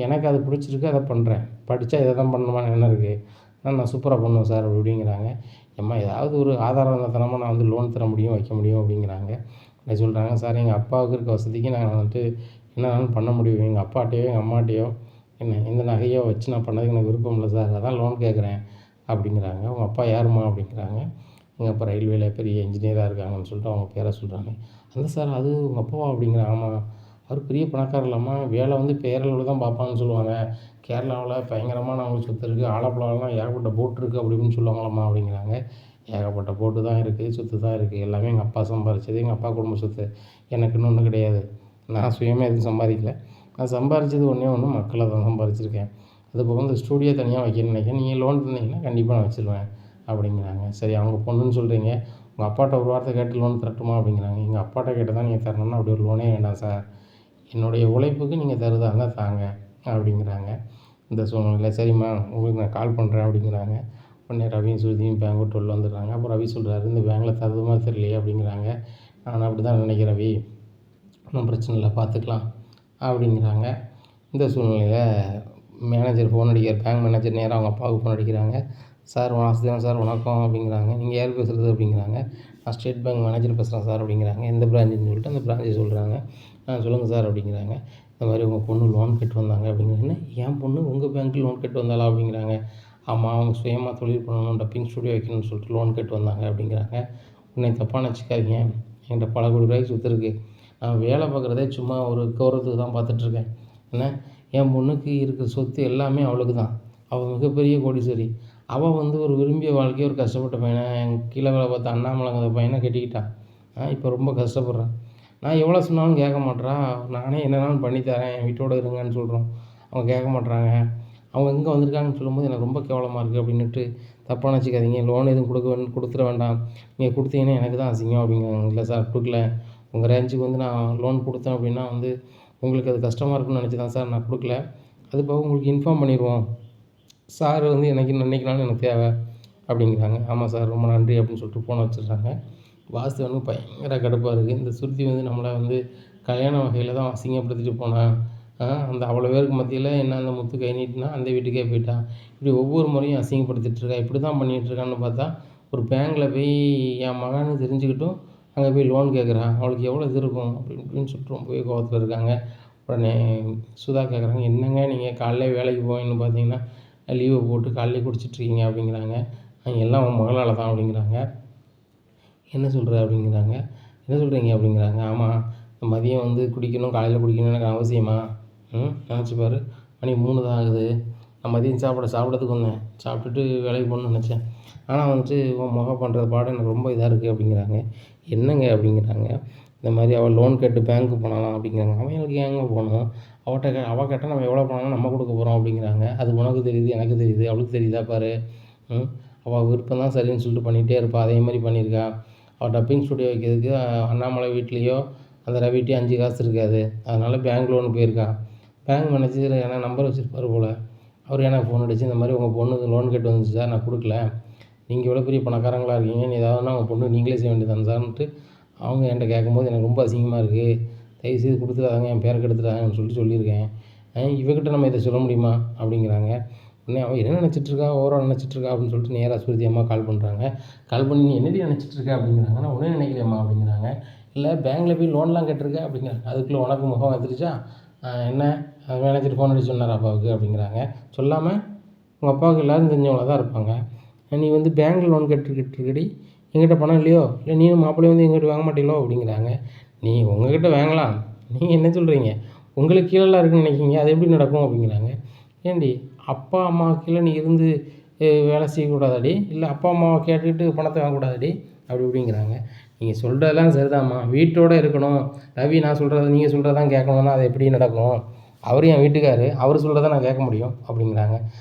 எனக்கு அது பிடிச்சிருக்கு அதை பண்ணுறேன், படித்தா இதை தான் பண்ணணுமான்னு என்ன இருக்குது, ஆனால் நான் சூப்பராக பண்ணுவேன் சார் அப்படிங்கிறாங்க. அம்மா ஏதாவது ஒரு ஆதாரத்தனமாக நான் வந்து லோன் தர முடியும் வைக்க முடியும் அப்படிங்கிறாங்க. அப்படி சொல்கிறாங்க. சார் எங்கள் அப்பாவுக்கு இருக்க வசதிக்கு நான் வந்துட்டு என்னன்னாலும் பண்ண முடியும், எங்கள் அப்பாட்டையோ எங்கள் அம்மாட்டையோ இந்த நகையோ வச்சு நான் பண்ணதுக்கு எனக்கு விருப்பம் இல்லை சார், அதான் லோன் கேட்குறேன் அப்படிங்கிறாங்க. உங்கள் அப்பா யாரும்மா அப்படிங்கிறாங்க. எங்கள் அப்பா ரயில்வேல பெரிய இன்ஜினியராக இருக்காங்கன்னு சொல்லிட்டு அவங்க பேரை சொல்கிறாங்க. அந்த சார் அது உங்கள் அப்பாவா அப்படிங்கிறேன். ஆமாம், அவர் பெரிய பணக்காரர் இல்லாமா, வேலை வந்து பேரளவில் தான் பார்ப்பான்னு சொல்லுவாங்க. கேரளாவில் பயங்கரமான அவங்களுக்கு சொத்து இருக்குது, ஆலப்புழாலாம் ஏகப்பட்ட போட் இருக்குது அப்படி இப்படின்னு சொல்லுவாங்களாம்மா அப்படிங்கிறாங்க. ஏகப்பட்ட போட்டு தான் இருக்குது, சொத்து தான் இருக்குது, எல்லாமே எங்கள் அப்பா சம்பாரிச்சது, எங்கள் அப்பா குடும்ப சொத்து. எனக்குன்னு ஒன்றும் கிடையாது. நான் சுயமாக எதுவும் சம்பாதிக்கல. நான் சம்பாரிச்சது ஒன்றே ஒன்று, மக்களை தான் சம்பாரிச்சிருக்கேன். அது போக இந்த ஸ்டூடியோ தனியாக வைக்கணும்னு நினைக்கிறேன். நீங்கள் லோன் தந்தீங்கன்னா கண்டிப்பாக நான் வச்சுருவேன் அப்படிங்கிறாங்க. சரி, அவங்க பொண்ணுன்னு சொல்கிறீங்க, உங்கள் அப்பாட்ட ஒரு வார்த்தை கேட்டு லோன் தரட்டுமா அப்படிங்கிறாங்க. எங்கள் அப்பாட்ட கேட்டு தான் நீங்கள் தரணும்னா அப்படி ஒரு லோனே வேண்டாம் சார், என்னுடைய உழைப்புக்கு நீங்கள் தருதா இருந்தால் தாங்க அப்படிங்கிறாங்க. இந்த சூழ்நிலையில் சரிம்மா உங்களுக்கு நான் கால் பண்ணுறேன் அப்படிங்கிறாங்க. உடனே ரவியும் சுருதியும் பேங்க் விட்டு உள்ள வந்துடுறாங்க. அப்போ ரவி சொல்கிறாரு, இந்த பேங்கில் தருது மாதிரி தெரியலையே அப்படிங்கிறாங்க. நான் அப்படி தான் நினைக்கிறேன் ரவி, ஒன்றும் பிரச்சனை இல்லை பார்த்துக்கலாம் அப்படிங்கிறாங்க. இந்த சூழ்நிலையில் மேனேஜர் ஃபோன் அடிக்கிறார். பேங்க் மேனேஜர் நேராக அவங்க அப்பாவுக்கு ஃபோன் அடிக்கிறாங்க. சார் வாசுதேவன் சார் வணக்கம் அப்படிங்கிறாங்க. நீங்கள் யார் பேசுகிறது அப்படிங்கிறாங்க. நான் ஸ்டேட் பேங்க் மேனேஜர் பேசுகிறேன் சார் அப்படிங்கிறாங்க. எந்த பிரான்ச்சுன்னு சொல்லிட்டு அந்த பிரான்ச்சை சொல்கிறாங்க. சொல்லுங்கள் சார் அப்படிங்கிறாங்க. இந்த மாதிரி உங்கள் பொண்ணு லோன் கேட்டு வந்தாங்க அப்படிங்கிறாங்க. என் பொண்ணு உங்கள் பேங்க்கில் லோன் கேட்டு வந்தாளா அப்படிங்கிறாங்க. ஆமாம், அவங்க சுயமாக தொழில் பண்ணணும், டப்பிங் ஸ்டுடியோ வைக்கணும்னு சொல்லிட்டு லோன் கேட்டு வந்தாங்க அப்படிங்கிறாங்க. உன்னை தப்பாக நினச்சிக்காதீங்க, என்கிட்ட பல கோடி ரூபாய்க்கு சொத்து இருக்குது. நான் வேலை பார்க்குறதே சும்மா ஒரு கௌரவத்துக்கு தான் பார்த்துட்ருக்கேன். என்ன, என் பொண்ணுக்கு இருக்கிற சொத்து எல்லாமே அவளுக்கு தான். அவள் மிகப்பெரிய கோடீஸ்வரி. அவள் வந்து ஒரு விரும்பிய வாழ்க்கையை ஒரு கஷ்டப்பட்ட பையனை, என் கீழே வேலை பார்த்த அண்ணாமலைங்கிற பையனை கட்டிக்கிட்டான். இப்போ ரொம்ப கஷ்டப்படுறான். நான் எவ்வளோ சொன்னாலும் கேட்க மாட்றா. நானே என்னென்னாலும் பண்ணித்தரேன், என் வீட்டோட இருங்கன்னு சொல்கிறோம். அவங்க கேட்க மாட்றாங்க. அவங்க எங்கே வந்திருக்காங்கன்னு சொல்லும்போது எனக்கு ரொம்ப கேவலமாக இருக்குது அப்படின்னுட்டு தப்பாக நினச்சிக்காதீங்க, லோன் எதுவும் கொடுத்துட வேண்டாம், நீங்கள் கொடுத்தீங்கன்னா எனக்கு தான் அசிங்கம் அப்படிங்கிறாங்க. இல்லை சார் கொடுக்கல, உங்கள் ரேஞ்சுக்கு வந்து நான் லோன் கொடுத்தேன் அப்படின்னா வந்து உங்களுக்கு அது கஷ்டமாக இருக்குன்னு நினச்சி தான் சார் நான் கொடுக்கல. அது போக உங்களுக்கு இன்ஃபார்ம் பண்ணிடுவோம், சார் வந்து இன்றைக்கினாலும் எனக்கு தேவை அப்படிங்கிறாங்க. ஆமாம் சார் ரொம்ப நன்றி அப்படின்னு சொல்லிட்டு ஃபோனை வச்சிடுறாங்க. வாசுதேவனுக்கு பயங்கர கடுப்பாக இருக்குது. இந்த சுருதி வந்து நம்மளை வந்து கல்யாண வகையில் தான் அசிங்கப்படுத்திட்டு போனான். அந்த அவ்வளோ பேருக்கு மத்தியில் என்ன அந்த முத்து கை நீட்டினா அந்த வீட்டுக்கே போயிட்டான். இப்படி ஒவ்வொரு முறையும் அசிங்கப்படுத்திட்டுருக்கா. இப்படி தான் பண்ணிகிட்ருக்கான்னு பார்த்தா ஒரு பேங்க்கில் போய் என் மகன்னு தெரிஞ்சுக்கிட்டும் அங்கே போய் லோன் கேட்குறான். அவளுக்கு எவ்வளோ இது இருக்கும் அப்படின்னு சொல்லிட்டு ரொம்பவே கோவத்தில் இருக்காங்க. உடனே சுதா கேட்குறாங்க, என்னங்க நீங்கள் காலையில் வேலைக்கு போவீங்கன்னு பார்த்தீங்கன்னா லீவை போட்டு காலையிலே குடிச்சிட்ருக்கீங்க அப்படிங்கிறாங்க. எல்லாம் உன் மகளால் தான் அப்படிங்கிறாங்க. என்ன சொல்கிற அப்படிங்கிறாங்க. என்ன சொல்கிறீங்க அப்படிங்கிறாங்க. ஆமாம், மதியம் வந்து குடிக்கணும், காலையில் குடிக்கணும்னு எனக்கு அவசியமா? நினச்சிப்பாரு, மணி 3 தான் ஆகுது. நான் மதியம் சாப்பிட்றதுக்கு வந்தேன், சாப்பிட்டுட்டு வேலைக்கு போகணுன்னு நினச்சேன். ஆனால் வந்துட்டு உன் மகன் பண்ணுற பாடம் எனக்கு ரொம்ப இதாக இருக்குது அப்படிங்கிறாங்க. என்னங்க அப்படிங்கிறாங்க. இந்த மாதிரி அவள் லோன் கேட்டு பேங்க்கு போனாலாம் அப்படிங்கிறாங்க. அவங்களுக்கு ஏங்க போகணும், அவள் கேட்டால் நம்ம எவ்வளோ பணம்னா நம்ம கொடுக்க போகிறோம் அப்படிங்கிறாங்க. அது உனக்கு தெரியுது, எனக்கு தெரியுது, அவளுக்கு தெரியுதா பாரு. அவள் விருப்பம் தான் சரின்னு சொல்லிட்டு பண்ணிகிட்டே இருப்பாள். அதே மாதிரி பண்ணியிருக்கா. அவள் டப்பிங் ஸ்டுடியோ வைக்கிறதுக்கு அண்ணாமலை வீட்லேயோ அந்த ரவிட்டையும் 5 காசு இருக்காது. அதனால் பேங்க் லோன் போயிருக்கான். பேங்க் மேனேஜர் எனக்கு நம்பர் வச்சுருப்பார் போல். அவர் எனக்கு ஃபோன் அடித்து இந்த மாதிரி உங்கள் பொண்ணுக்கு லோன் கேட்டு வந்துச்சு சார், நான் கொடுக்கல, நீங்கள் எவ்வளோ பெரிய பணக்காரங்களாக இருக்கீங்க, நீ ஏதாவதுனா உங்கள் பொண்ணு நீங்களே செய்ய வேண்டியதானே சார்ன்ட்டு அவங்க என்கிட்ட கேட்கும்போது எனக்கு ரொம்ப அசிங்கமாக இருக்குது, தயவுசெய்து கொடுத்துடாதாங்க, என் பேரை கெடுத்துட்டாங்கன்னு சொல்லியிருக்கேன். இவகிட்ட நம்ம இதை சொல்ல முடியுமா அப்படிங்கிறாங்க. உடனே அவன் என்ன நினச்சிட்ருக்கா, ஓவராக நினச்சிட்ருக்கா அப்படின்னு சொல்லிட்டு நேராக சுருதி அம்மா கால் பண்ணுறாங்க. கால் பண்ணி நீ என்னடி நினச்சிட்ருக்க அப்படிங்கிறாங்க. நான் ஒன்றும் நினைக்கலையம்மா அப்படிங்கிறாங்க. இல்லை பேங்க்கில் போய் லோன்லாம் கேட்டிருக்க அப்படிங்கிறாங்க. அதுக்குள்ளே உனக்கு முகம் வந்துருச்சா, என்ன மேனேஜர் ஃபோன் அடிச்சு சொன்னார் அப்பாவுக்கு அப்படிங்கிறாங்க. சொல்லாமல் உங்கள் அப்பாவுக்கு எல்லோரும் தெரிஞ்சவங்கள தான் இருப்பாங்க. நீ வந்து பேங்க்கில் லோன் கேட்டுருக்கடி, எங்கிட்ட பணம் இல்லையோ, இல்லை நீயும் மாப்பிள்ளையும் வந்து எங்கிட்ட வாங்க மாட்டீங்களோ அப்படிங்கிறாங்க. நீ உங்ககிட்ட வாங்கலாம், நீங்கள் என்ன சொல்கிறீங்க, உங்களுக்கு கீழெல்லாம் இருக்குன்னு நினைக்கிங்க, அது எப்படி நடக்கும் அப்படிங்கிறாங்க. ஏண்டி அப்பா அம்மா கீழே நீ இருந்து வேலை செய்யக்கூடாதாடி, இல்லை அப்பா அம்மாவை கேட்டுக்கிட்டு பணத்தை வாங்கக்கூடாதாடி அப்படி இப்படிங்கிறாங்க. நீங்கள் சொல்கிறதெல்லாம் சரிதாம்மா, வீட்டோடு இருக்கணும், ரவி நான் சொல்கிறத நீங்கள் சொல்கிறதான் கேட்கணுன்னா அது எப்படி நடக்கும், அவர் என் வீட்டுக்காரு, அவர் சொல்கிறத நான் கேட்க முடியும் அப்படிங்கிறாங்க.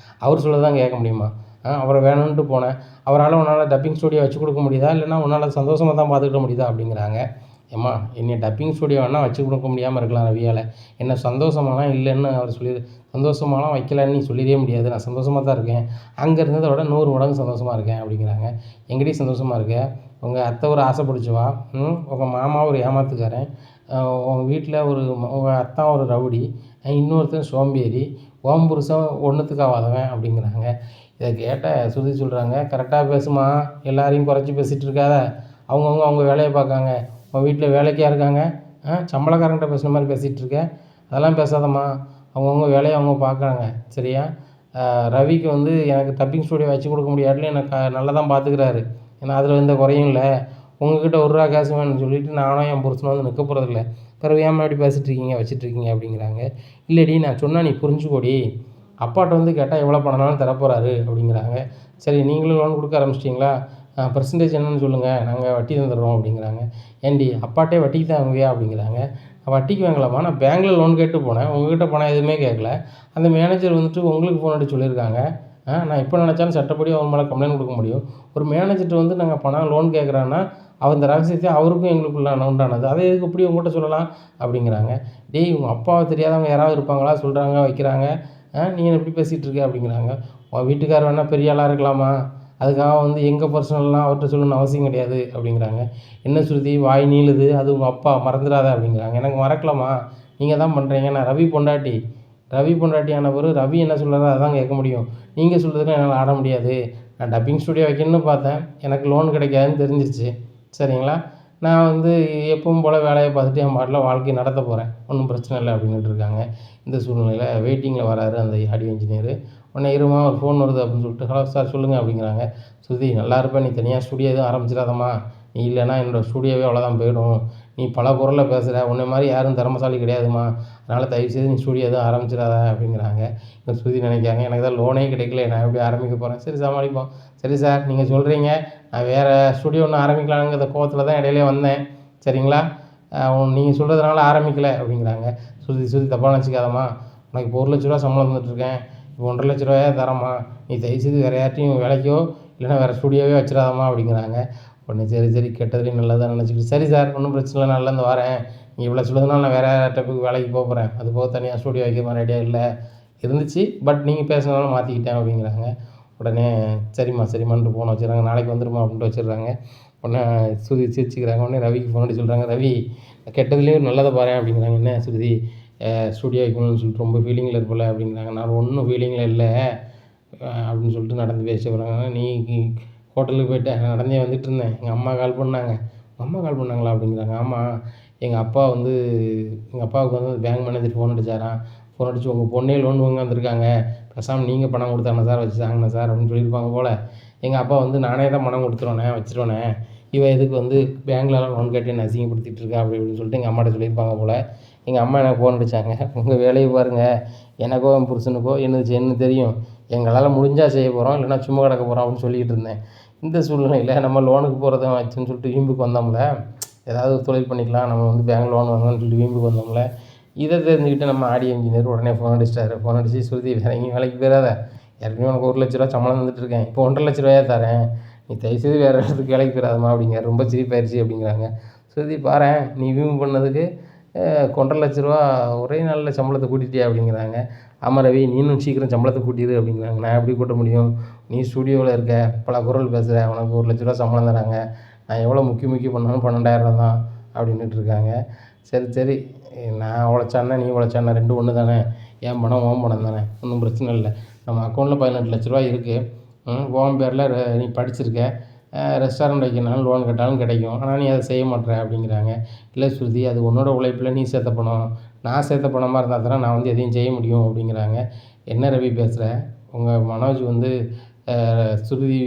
அவர் சொல்கிறதான் கேட்க முடியுமா, அவரை வேணும்ன்ட்டு போனேன், அவரால் உன்னால் டப்பிங் ஸ்டுடியோ வச்சு கொடுக்க முடியுதா, இல்லைன்னா உன்னால் சந்தோஷமாக தான் பார்த்துக்கிட முடியுதா அப்படிங்கிறாங்க. ஏம்மா என்னை டப்பிங் ஸ்டுடியோ வேணால் வச்சு கொடுக்க முடியாமல் இருக்கலாம் ரவியால், என்ன சந்தோஷமானா இல்லைன்னு அவர் சந்தோஷமாலாம் வைக்கலான்னு நீ சொல்லிடவே முடியாது, நான் சந்தோஷமாக தான் இருக்கேன், அங்கே இருந்ததை விட 100 மடங்கு சந்தோஷமாக இருக்கேன் அப்படிங்கிறாங்க. எங்கடி சந்தோஷமாக இருக்க, உங்கள் அத்தை ஒரு ஆசை பிடிச்சவா, உங்கள் மாமா ஒரு ஏமாத்துக்காரன், உங்கள் வீட்டில் உங்கள் அத்தா ஒரு ரவுடி, இன்னொருத்தன் சோம்பேறி, ஓம் புருஷன் ஒன்றுத்துக்கு ஆகாதவன் அப்படிங்கிறாங்க. இதை கேட்ட சுருதி சொல்கிறாங்க, கரெக்டாக பேசுமா, எல்லாரையும் குறைச்சி பேசிகிட்டு இருக்காத, அவங்க வேலையை பார்க்காங்க, உங்கள் வீட்டில் வேலைக்காக இருக்காங்க, சம்பளக்காரங்கிட்ட பேசுகிற மாதிரி பேசிகிட்டு இருக்க, அதெல்லாம் பேசாதம்மா, அவங்கவுங்க வேலையை அவங்க பார்க்குறாங்க சரியா. ரவிக்கு வந்து எனக்கு டப்பிங் ஸ்டுடியோ வச்சு கொடுக்க முடியாதுல, எனக்கு நல்லா தான் பார்த்துக்கிறாரு, ஏன்னா அதில் எந்த குறையும் இல்லை. உங்ககிட்ட ரூ. 1 காசு வேணும்னு சொல்லிவிட்டு நானும் என் புருஷனும் வந்து நிற்க போகிறதில்ல. பிறகு ஏம்மா இப்படி பேசிகிட்ருக்கீங்க வச்சிட்ருக்கீங்க அப்படிங்கிறாங்க. இல்லைடி நான் சொன்னால் நீ புரிஞ்சுக்கோடி, அப்பாட்ட வந்து கேட்டால் எவ்வளோ பணம்னாலும் தரப்போகிறாரு அப்படிங்கிறாங்க. சரி நீங்களும் லோன் கொடுக்க ஆரம்பிச்சிட்டிங்களா? பெர்சன்டேஜ் என்னன்னு சொல்லுங்கள், நாங்கள் வட்டி தந்துடுறோம் அப்படிங்கிறாங்க. ஏன்டி அப்பாட்டே வட்டிக்கு தான் வாங்குவியா அப்படிங்கிறாங்க. வட்டிக்கு வாங்கலாமா, நான் பேங்க்கில் லோன் கேட்டு போனேன், உங்ககிட்ட பணம் எதுவுமே கேட்கல. அந்த மேனேஜர் வந்துட்டு உங்களுக்கு ஃபோன் அடிச்சு சொல்லியிருக்காங்க. நான் எப்போ நினச்சாலும் சட்டப்படி அவர் மேலே கம்ப்ளைண்ட் கொடுக்க முடியும். ஒரு மேனேஜர்கிட்ட வந்து நாங்கள் பணம் லோன் கேட்குறான்னா அந்த ரகசியத்தை அவருக்கும் எங்களுக்குள்ள உண்டானது. அதை எதுக்கு எப்படி உங்கள்கிட்ட சொல்லலாம் அப்படிங்கிறாங்க. டேய் உங்கள் அப்பாவை தெரியாதவங்க யாராவது இருப்பாங்களா, சொல்கிறாங்க வைக்கிறாங்க, நீ எப்படி பேசிகிட்டு இருக்க அப்படிங்கிறாங்க. உன் வீட்டுக்காரர் வேணால் பெரிய ஆளாக இருக்கலாமா, அதுக்காக வந்து எங்கள் பர்சனல்லாம் அவர்கிட்ட சொல்லணும்னு அவசியம் கிடையாது அப்படிங்கிறாங்க. என்ன ஸ்ருதி வாய் நீளுது, அது உங்கள் அப்பா மறந்துடாத அப்படிங்கிறாங்க. எனக்கு மறக்கலாமா, நீங்கள் தான் பண்ணுறீங்க, நான் ரவி பொண்டாட்டி. ரவி பொண்டாட்டியான பிறகு ரவி என்ன சொல்கிறாரோ அதான் கேட்க முடியும். நீங்கள் சொல்கிறதுக்கு என்னால் ஆட முடியாது. நான் டப்பிங் ஸ்டுடியோ வைக்கணும்னு பார்த்தேன், எனக்கு லோன் கிடைக்காதுன்னு தெரிஞ்சிருச்சு. சரிங்களா, நான் வந்து எப்பவும் போல் வேலையை பார்த்துட்டு என் பாட்டில் வாழ்க்கையை நடத்த போகிறேன், ஒன்றும் பிரச்சனை இல்லை அப்படின்னுட்டு இருக்காங்க. இந்த சூழ்நிலையில் வெயிட்டிங்கில் வராரு அந்த ஆடியோ இன்ஜினியரு. உடனே இருமா ஒரு ஃபோன் வருது அப்படின்னு சொல்லிட்டு, ஹலோ சார் சொல்லுங்கள் அப்படிங்கிறாங்க. ஸ்ருதி நல்லா இருப்பேன், நீ தனியாக ஸ்டுடியோ எதுவும் ஆரம்பிச்சிடாதம்மா, நீ இல்லைன்னா என்னோடய ஸ்டுடியோவே அவ்வளோதான் போயிடும். நீ பல குரலில் பேசுகிற, உன்னை மாதிரி யாரும் திறமைசாலி கிடையாதும்மா, அதனால் தயவுசெய்து நீ ஸ்டுடியோ எதுவும் ஆரம்பிச்சிடாத அப்படிங்கிறாங்க. இப்போ ஸ்ருதி நினைக்காங்க, எனக்கு தான் லோனே கிடைக்கல, நான் எப்படி ஆரம்பிக்க போகிறேன். சரி சமாளிப்போம். சரி சார் நீங்கள் சொல்கிறீங்க, நான் வேறு ஸ்டுடியோ ஒன்று ஆரம்பிக்கலாங்கிற கோவத்தில் தான் இடையிலே வந்தேன். சரிங்களா, நீங்கள் சொல்கிறதுனால ஆரம்பிக்கலை அப்படிங்கிறாங்க. ஸ்ருதி தப்பாக நினச்சிக்காதம்மா, உனக்கு இப்போ ₹1,00,000 சம்பளம் தந்துட்டுருக்கேன், இப்போ ₹1,50,000 தரேம்மா, நீ தயவுசெய்து வேறு யார்ட்டையும் வேலைக்கோ இல்லைன்னா வேறு ஸ்டுடியோவே வச்சிடாதம்மா அப்படிங்கிறாங்க. உடனே சரி கெட்டதுலேயும் நல்லதாக நினச்சிக்கிட்டு, சரி சார் ஒன்றும் பிரச்சனை இல்லை, நாளிலேருந்து வரேன், நீங்கள் இவ்வளோ சொல்லுறதுனால நான் வேறு டைப்புக்கு வேலைக்கு போகிறேன், அது போக தனியாக ஸ்டுடியோ வைக்கிற மாதிரி ஐடியா இல்லை இருந்துச்சு, பட் நீங்கள் பேசுனதால மாற்றிக்கிட்டேன் அப்படிங்கிறாங்க. உடனே சரிம்மான்ட்டு ஃபோனை வச்சுடுறாங்க. நாளைக்கு வந்துடுமா அப்படின்ட்டு வச்சிடுறாங்க. உடனே ஸ்ருதி சிரிச்சுக்கிறாங்க. உடனே ரவிக்கு ஃபோன் அடிச்சு சொல்கிறாங்க, ரவி கெட்டதுலேயும் நல்லதை பாரேன் அப்படிங்கிறாங்க. என்ன ஸ்ருதி ஸ்டுடியோ வைக்கணும்னு சொல்லிட்டு ரொம்ப ஃபீலிங்கில் இருப்பல அப்படிங்கிறாங்க. நான் ஒன்றும் ஃபீலிங்கில் இல்லை அப்படின்னு சொல்லிட்டு நடந்து பேச போகிறாங்க. நீ ஹோட்டலுக்கு போய்ட்டேன், நான் நடந்தே வந்துட்டு இருந்தேன், எங்கள் அம்மா கால் பண்ணாங்க. உங்கள் அம்மா கால் பண்ணாங்களா அப்படிங்கிறாங்க. ஆமாம், எங்கள் அப்பாவுக்கு வந்து பேங்க் மேனேஜர் ஃபோன் அடித்தாராம். ஃபோன் அடித்து உங்கள் பொண்ணே லோன் வாங்க வந்திருக்காங்க, பேசாமல் நீங்கள் பணம் கொடுத்தாங்க சார், வச்சு தாங்கண்ணே சார் அப்படின்னு சொல்லியிருப்பாங்க போல். எங்கள் அப்பா வந்து நானே தான் பணம் கொடுத்துருவேனே வச்சுருவேனே, இவன் எதுக்கு வந்து பேங்க்லலாம் லோன் கேட்டு என்ன அசிங்கப்படுத்திட்டு இருக்கா அப்படி இப்படின்னு சொல்லிட்டு எங்கள் அம்மாட்ட சொல்லியிருப்பாங்க போல். எங்கள் அம்மா எனக்கு ஃபோன் அடித்தாங்க, உங்கள் வேலையை பாருங்கள், எனக்கோ என் புருஷனுக்கோ என்னது தெரியும், எங்களால் முடிஞ்சால் செய்ய போகிறோம், இல்லைன்னா சும்மா கிடக்க போகிறோம் அப்படின்னு சொல்லிக்கிட்டு இருந்தேன். இந்த சூழ்நிலையில் நம்ம லோனுக்கு போகிறத வச்சுன்னு சொல்லிட்டு வீம்புக்கு வந்தோம்ல, ஏதாவது தொழில் பண்ணிக்கலாம், நம்ம வந்து பேங்க் லோன் வாங்கலாம்னு சொல்லிட்டு வீம்புக்கு வந்தோம்ல. இதை தெரிஞ்சுக்கிட்டு நம்ம ஆடியோ இன்ஜினியர் உடனே ஃபோன் அடிச்சிட்டாரு. ஃபோன் அடித்து ஸ்ருதி வேறு எங்கேயும் வேலைக்கு போயிடாத, ஏற்கனவே உனக்கு ₹1,00,000 சம்பளம் தந்துட்டுருக்கேன், இப்போ ₹1,50,000 தரேன், நீ தயவுசெய்து வேறு இடத்துக்கு வேலைக்கு போயிடாதம்மா அப்படிங்கிற. ரொம்ப சிரிப்பாயிருச்சு அப்படிங்கிறாங்க. ஸ்ருதி பாரேன் நீ வீம்பு பண்ணதுக்கு ₹1,50,000 ஒரே நாளில் சம்பளத்தை கூட்டிட்டியா அப்படிங்கிறாங்க. ஆமாம் ரவி, நீனும் சீக்கிரம் சம்பளத்தை கூட்டிடு அப்படிங்கிறாங்க. நான் எப்படி கூட்ட முடியும், நீ ஸ்டுடியோவில் இருக்க, பல குரல் பேசுகிற, உனக்கு ₹1,00,000 சம்பளம் தராங்க, நான் எவ்வளோ முக்கி பண்ணாலும் ₹12,000 தான் அப்படின்னுட்டு இருக்காங்க. சரி நான் உழைச்சான்னா நீ உழைச்சான்னா ரெண்டும் ஒன்று தானே, என் பணம் உன் பணம் தானே, ஒன்றும் பிரச்சனை இல்லை, நம்ம அக்கௌண்ட்டில் ₹18,00,000 இருக்குது, உன் பேரில் நீ படிச்சிருக்க, ரெஸ்டாரண்ட் வைக்கணும்னாலும் லோன் கேட்டாலும் கிடைக்கும், ஆனால் நீ அதை செய்ய மாட்டேற அப்படிங்கிறாங்க. இல்லை ஸ்ருதி, அது உன்னோட உழைப்பில் நீ சேர்த்த பணம், நான் சேர்த்த பணமாக இருந்தால் தானே நான் வந்து எதையும் செய்ய முடியும் அப்படிங்கிறாங்க. என்ன ரவி பேசுகிற, உங்கள் மனோஜ் வந்து ஸ்ருதி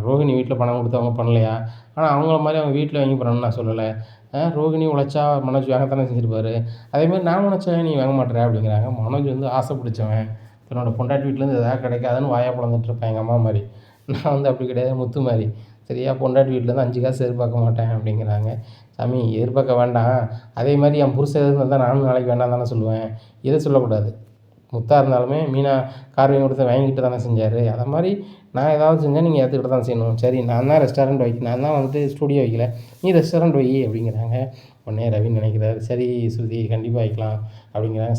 ரோஹிணி வீட்டில் பணம் கொடுத்து அவங்க பண்ணலையா, ஆனால் அவங்கள மாதிரி அவங்க வீட்டில் வாங்கி பண்ணணும்னு நான் சொல்லலை, ரோஹிணி உழைச்சா மனோஜ் வாங்கத்தானே செஞ்சுருப்பாரு, அதேமாதிரி நான் உழைச்சா நீ வாங்க மாட்டேற அப்படிங்கிறாங்க. மனோஜ் வந்து ஆசை பிடிச்சவன், தன்னோட பொண்டாட்டி வீட்டிலேருந்து எதாவது கிடைக்காதுன்னு வாயா பிளந்துட்டு இருப்பேன் எங்கள் அம்மா மாதிரி, நான் வந்து அப்படி கிடையாது, முத்து மாதிரி, சரியா, பொண்டாட்டி வீட்டிலேருந்து 5 காசு எதிர்பார்க்க மாட்டேன் அப்படிங்கிறாங்க. சாமி எதிர்பார்க்க வேண்டாம், அதே மாதிரி என் புருஷன் எதிர்பார்த்தா நானும் நாளைக்கு வேண்டாம் தானே சொல்லுவேன், இதை சொல்லக்கூடாது. முத்தா இருந்தாலுமே மீனா கார் வாங்கி கொடுத்து வாங்கிட்டு தானே செஞ்சார், அதை மாதிரி நான் ஏதாவது செஞ்சால் நீங்கள் ஏற்றுக்கிட்டு தான் செய்யணும். சரி நான் தான் ரெஸ்டாரண்ட் நான் தான் வந்துட்டு ஸ்டுடியோ வைக்கல, நீ ரெஸ்டாரண்ட் வை அப்படிங்கிறாங்க. உடனே ரவி நினைக்கிறாரு, சரி ஸ்ருதி கண்டிப்பாக வைக்கலாம் அப்படிங்கிறாங்க.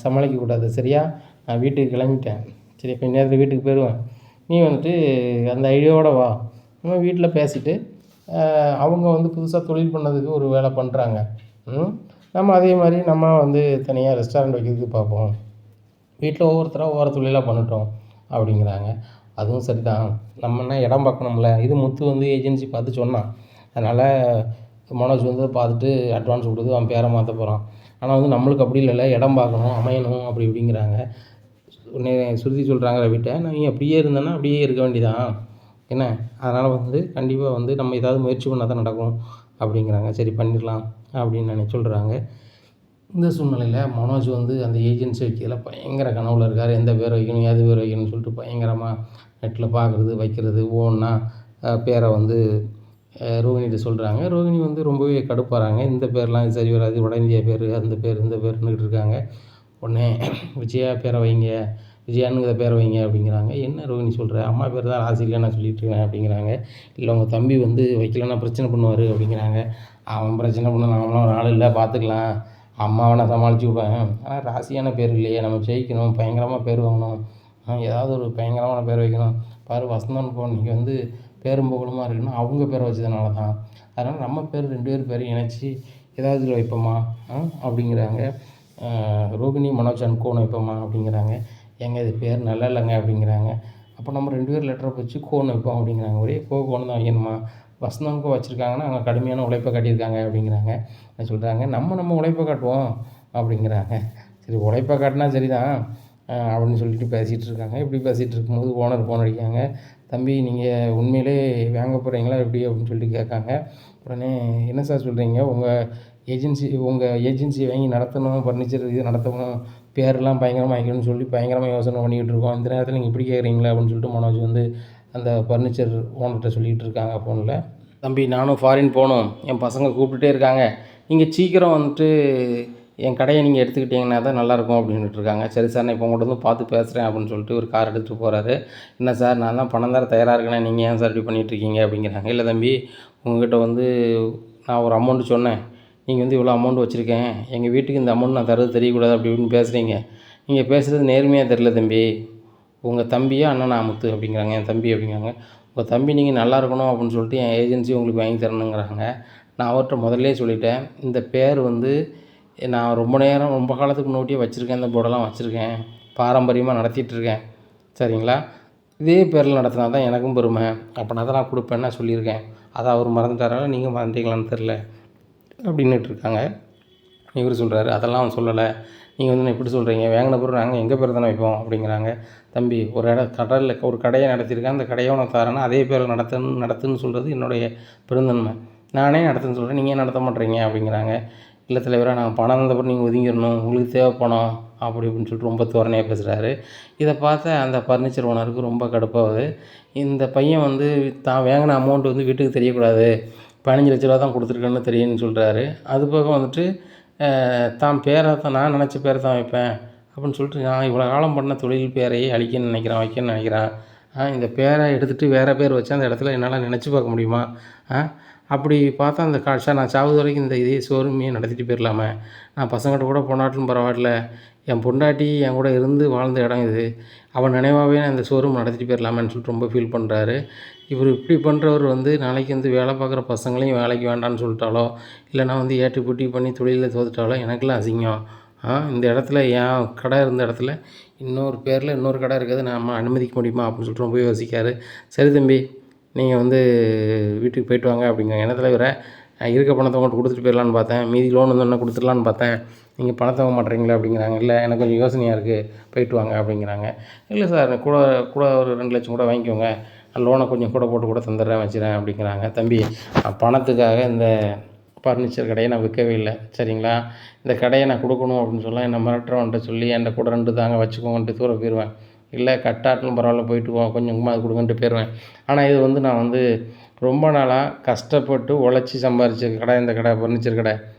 சமாளிக்கக்கூடாது சரியா, நான் வீட்டுக்கு கிளம்பிட்டேன், சரி கொஞ்ச நேரத்தில் வீட்டுக்கு போயிடுவேன், நீ வந்துட்டு அந்த ஐடியாவோட வா, நம்ம வீட்டில் பேசிவிட்டு அவங்க வந்து புதுசாக தொழில் பண்ணதுக்கு ஒரு வேலை பண்ணுறாங்க, நம்ம அதே மாதிரி நம்ம வந்து தனியாக ரெஸ்டாரண்ட் வைக்கிறதுக்கு பார்ப்போம், வீட்டில் ஒவ்வொருத்தராக ஒவ்வொரு தொழிலாக பண்ணட்டும் அப்படிங்கிறாங்க. அதுவும் சரி தான், நம்ம என்ன இடம் பார்க்கணும்ல, இது முத்து வந்து ஏஜென்சி பார்த்து சொன்னான், அதனால் மனோஜ் வந்து பார்த்துட்டு அட்வான்ஸ் கொடுத்து அவன் பேரை மாற்ற போகிறான். ஆனால் வந்து நம்மளுக்கு அப்படி இல்லைல்ல, இடம் பார்க்கணும் அமையணும் அப்படி இப்படிங்கிறாங்க. உடனே ஸ்ருதி சொல்கிறாங்க ரவிட்ட, நான் நீ அப்படியே இருந்தேன்னா அப்படியே இருக்க வேண்டியதான், என்ன அதனால் வந்து கண்டிப்பாக வந்து நம்ம ஏதாவது முயற்சி பண்ணால் தான் நடக்கும் அப்படிங்கிறாங்க. சரி பண்ணிடலாம் அப்படின்னு சொல்கிறாங்க. இந்த சூழ்நிலையில் மனோஜ் வந்து அந்த ஏஜென்சி வைக்கிறதுல பயங்கர கனவுல இருக்கார். எந்த பேர் வைக்கணும், ஏது பேர் வைக்கணும்னு சொல்லிட்டு பயங்கரமாக நெட்டில் பார்க்குறது, வைக்கிறது, ஒவ்வொன்றா பேரை வந்து ரோகிணிகிட்ட சொல்கிறாங்க. ரோகிணி வந்து ரொம்பவே கடுப்பாகிறாங்க. இந்த பேர்லாம் சரி வராது, வட இந்தியா பேர், அந்த பேர், இந்த பேருன்னுக்கிட்டு இருக்காங்க. உடனே விஜயா பேரை வைங்க, விஜயானுங்கிற பேரை வைங்க அப்படிங்கிறாங்க. என்ன ரோகிணி சொல்கிற, அம்மா பேர் தான் ராசி இல்லை நான் சொல்லிட்டுருக்கேன் அப்படிங்கிறாங்க. இல்லை உங்கள் தம்பி வந்து வைக்கலன்னா பிரச்சனை பண்ணுவார் அப்படிங்கிறாங்க. அவன் பிரச்சனை பண்ண நாமளும் ஒரு ஆள் இல்லை பார்த்துக்கலாம், அம்மாவை நான் சமாளித்து விடுவேன். ஆனால் ராசியான பேர் இல்லையே, நம்ம ஜெயிக்கணும், பயங்கரமாக பேர் வாங்கணும், ஏதாவது ஒரு பயங்கரமான பேர் வைக்கணும். பாரு வசந்தன் போ இன்றைக்கி வந்து பேரும் புகழுமா இருக்குன்னா அவங்க பேரை வச்சதுனால தான். அதனால் நம்ம பேர் 2 பேர் பேரையும் இணைச்சி ஏதாவது இதில் வைப்போமா அப்படிங்கிறாங்க. ரோகிணி மனோஜ் அண்ட் கோன்னு வைப்போமா அப்படிங்கிறாங்க. ஏங்க இது பேர் நல்லா இல்லைங்க அப்படிங்கிறாங்க. அப்போ நம்ம 2 பேர் லெட்டரை வச்சு கோன்னு வைப்போம் அப்படிங்கிறாங்க. ஒரே கோன்னு தான் வைக்கணுமா, வசந்தனுக்கும் வச்சுருக்காங்கன்னா அவங்க கடுமையான உழைப்பை காட்டியிருக்காங்க அப்படிங்கிறாங்க. சொல்கிறாங்க நம்ம உழைப்பை காட்டுவோம் அப்படிங்கிறாங்க. சரி உழைப்பை காட்டினா சரி தான் அப்படின்னு சொல்லிட்டு பேசிகிட்டு இருக்காங்க. இப்படி பேசிகிட்டு இருக்கும்போது ஓனர் ஃபோன் அடிக்காங்க. தம்பி நீங்கள் உண்மையிலே வாங்க போகிறீங்களா எப்படி அப்படின்னு சொல்லிட்டு கேட்காங்க. உடனே என்ன சார் சொல்கிறீங்க, உங்கள் ஏஜென்சியை வாங்கி நடத்தணும், ஃபர்னிச்சர் இது நடத்தணும், பேரெல்லாம் பயங்கரமாக வைக்கணும்னு சொல்லி பயங்கரமாக யோசனை பண்ணிக்கிட்டு இருக்கோம். இந்த நேரத்தில் நீங்கள் இப்படி கேட்குறீங்களா அப்படின்னு சொல்லிட்டு மனோஜ் வந்து அந்த ஃபர்னிச்சர் ஓனர்கிட்ட சொல்லிகிட்டு இருக்காங்க ஃபோனில். தம்பி நானும் ஃபாரின் போகணும், என் பசங்க கூப்பிட்டுட்டே இருக்காங்க, நீங்கள் சீக்கிரம் வந்துட்டு என் கடையை நீங்கள் எடுத்துக்கிட்டிங்கன்னா தான் நல்லாயிருக்கும் அப்படின்ட்டு இருக்காங்க. சரி சார் நான் இப்போ உங்கள்கிட்ட வந்து பார்த்து பேசுகிறேன் அப்படின்னு சொல்லிட்டு ஒரு கார் எடுத்துகிட்டு போகிறாரு. என்ன சார் நான் தான் பணம் தர தயாராக இருக்கேனே, நீங்கள் ஏன் சார் இப்படி பண்ணிகிட்ருக்கீங்க அப்படிங்கிறாங்க. இல்லை தம்பி உங்கள்கிட்ட வந்து நான் ஒரு அமௌண்ட்டு சொன்னேன், நீங்கள் வந்து இவ்வளோ அமௌண்ட் வச்சுருக்கேன், எங்கள் வீட்டுக்கு இந்த அமௌண்ட் நான் தரது தெரியக்கூடாது அப்படி இப்படின்னு பேசுகிறீங்க. நீங்கள் பேசுகிறது நேர்மையாக தெரில தம்பி, உங்கள் தம்பியா அண்ணனா முத்து அப்படிங்கிறாங்க. என் தம்பி அப்படிங்கிறாங்க. உங்கள் தம்பி நீங்கள் நல்லா இருக்கணும் அப்படின்னு சொல்லிட்டு என் ஏஜென்சி உங்களுக்கு வாங்கி தரணுங்கிறாங்க. நான் அவர்கிட்ட முதல்லே சொல்லிட்டேன், இந்த பேர் வந்து நான் ரொம்ப காலத்துக்கு முன்னாடியே வச்சுருக்கேன், இந்த போர்டெல்லாம் வச்சுருக்கேன், பாரம்பரியமாக நடத்திட்டுருக்கேன் சரிங்களா. இதே பேரில் நடத்தினா தான் எனக்கும் பெருமை, அப்போனா தான் நான் கொடுப்பேன்னு நான் சொல்லியிருக்கேன். அதை அவர் மறந்துட்டாரால நீங்கள் மறந்துட்டீங்களான்னு தெரில அப்படின்னுட்டு இருக்காங்க. இவர் சொல்கிறாரு அதெல்லாம் அவன் சொல்லலை, நீங்கள் வந்து எப்படி சொல்கிறீங்க, வாங்கின பிறகு நாங்கள் எங்கள் பேர் தானே வைப்போம் அப்படிங்கிறாங்க. தம்பி ஒரு கடையை நடத்தியிருக்கேன், அந்த கடையை உனக்கு தரேன்னா அதே பேர் நடத்துன்னு சொல்கிறது என்னுடைய பெருந்தன்மை, நானே நடத்துன்னு சொல்கிறேன், நீங்கள் ஏன் நடத்த மாட்டேறீங்க அப்படிங்கிறாங்க. இல்லை தலைவராக நான் பணம் தந்தப்பறம் நீங்கள் ஒதுங்கிடணும், உங்களுக்கு தேவை பணம் அப்படி இப்படின்னு சொல்லிட்டு ரொம்ப தோரணையாக பேசுகிறாரு. இதை பார்த்த அந்த ஃபர்னிச்சர் ஓனருக்கு ரொம்ப கடுப்பாகுது. இந்த பையன் வந்து தான் வாங்கின அமௌண்ட் வந்து வீட்டுக்கு தெரியக்கூடாது, 15 லட்ச ரூபா தான் கொடுத்துருக்கேன்னு தெரியும்னு சொல்கிறாரு. அது போக வந்துட்டு தான் பேரை தான் நான் நினச்ச பேரை தான் வைப்பேன் அப்படின்னு சொல்லிட்டு நான் இவ்வளோ காலம் பண்ண தொழில் பேரையே அழிக்கணும்னு நினைக்கிறேன், வைக்கணும்னு நினைக்கிறேன். இந்த பேரை எடுத்துகிட்டு வேறு பேர் வச்சா அந்த இடத்துல என்னால் நினச்சி பார்க்க முடியுமா? அப்படி பார்த்தா அந்த நான் சாவது வரைக்கும் இந்த இதே ஷோரூமையே நடத்திட்டு போயிடலாமே, நான் பசங்கள்கிட்ட கூட போனாட்டும் பரவாயில்ல, என் பொண்டாட்டி என் கூட இருந்து வாழ்ந்த இடம் இது, அவன் நினைவாகவே நான் இந்த ஷோரூம் நடத்திட்டு போயிடலாமேன்னு சொல்லிட்டு ரொம்ப ஃபீல் பண்ணுறாரு. இவர் இப்படி பண்ணுறவர் வந்து நாளைக்கு வந்து வேலை பார்க்குற பசங்களையும் வேலைக்கு வேண்டான்னு சொல்லிட்டாலோ, இல்லைனா வந்து ஏற்றி பூட்டி பண்ணி தொழிலில் தோத்துட்டாலோ எனக்கெல்லாம் அசிங்கம். இந்த இடத்துல என் கடை இருந்த இடத்துல இன்னொரு பேரில் இன்னொரு கடை இருக்கிறது நம்ம அனுமதிக்க முடியுமா அப்படின்னு சொல்லிட்டு ரொம்ப யோசிக்காரு. சரி தம்பி நீங்கள் வந்து வீட்டுக்கு போய்ட்டு வாங்க அப்படிங்கிறாங்க. என்ன தலைவரே இருக்க பணத்தை உங்கள்கிட்ட கொடுத்துட்டு போயிடலான்னு பார்த்தேன், மீதி லோன் வந்து என்ன கொடுத்துடலான்னு பார்த்தேன், நீங்கள் பணத்தை வாங்க மாட்டேறீங்களா அப்படிங்கிறாங்க. இல்லை எனக்கு கொஞ்சம் யோசனையாக இருக்குது, போய்ட்டு வாங்க அப்படிங்கிறாங்க. இல்லை சார் கூட கூட ஒரு 2 லட்சம் கூட வாங்கிக்கோங்க, லோனை கொஞ்சம் கூட போட்டு கூட தந்துடுறேன் வச்சுறேன் அப்படிங்கிறாங்க. தம்பி பணத்துக்காக இந்த ஃபர்னிச்சர் கடையை நான் விற்கவே இல்லை சரிங்களா, இந்த கடையை நான் கொடுக்கணும் அப்படின்னு சொல்ல என்னை மிரட்டுறவன்ட்ட சொல்லி என்கிட்ட கூட 2 தாங்க வச்சுக்கோங்கன்ட்டு தூர போயிடுவேன். இல்லை கட்டாட்டிலும் பரவாயில்ல போயிட்டு கொஞ்சம் கொஞ்சமாக அது கொடுங்கன்ட்டு போயிடுவேன். ஆனால் இது வந்து நான் வந்து ரொம்ப நாளாக கஷ்டப்பட்டு உழைச்சி சம்பாரித்த கடை, இந்த கடை ஃபர்னிச்சர் கடை,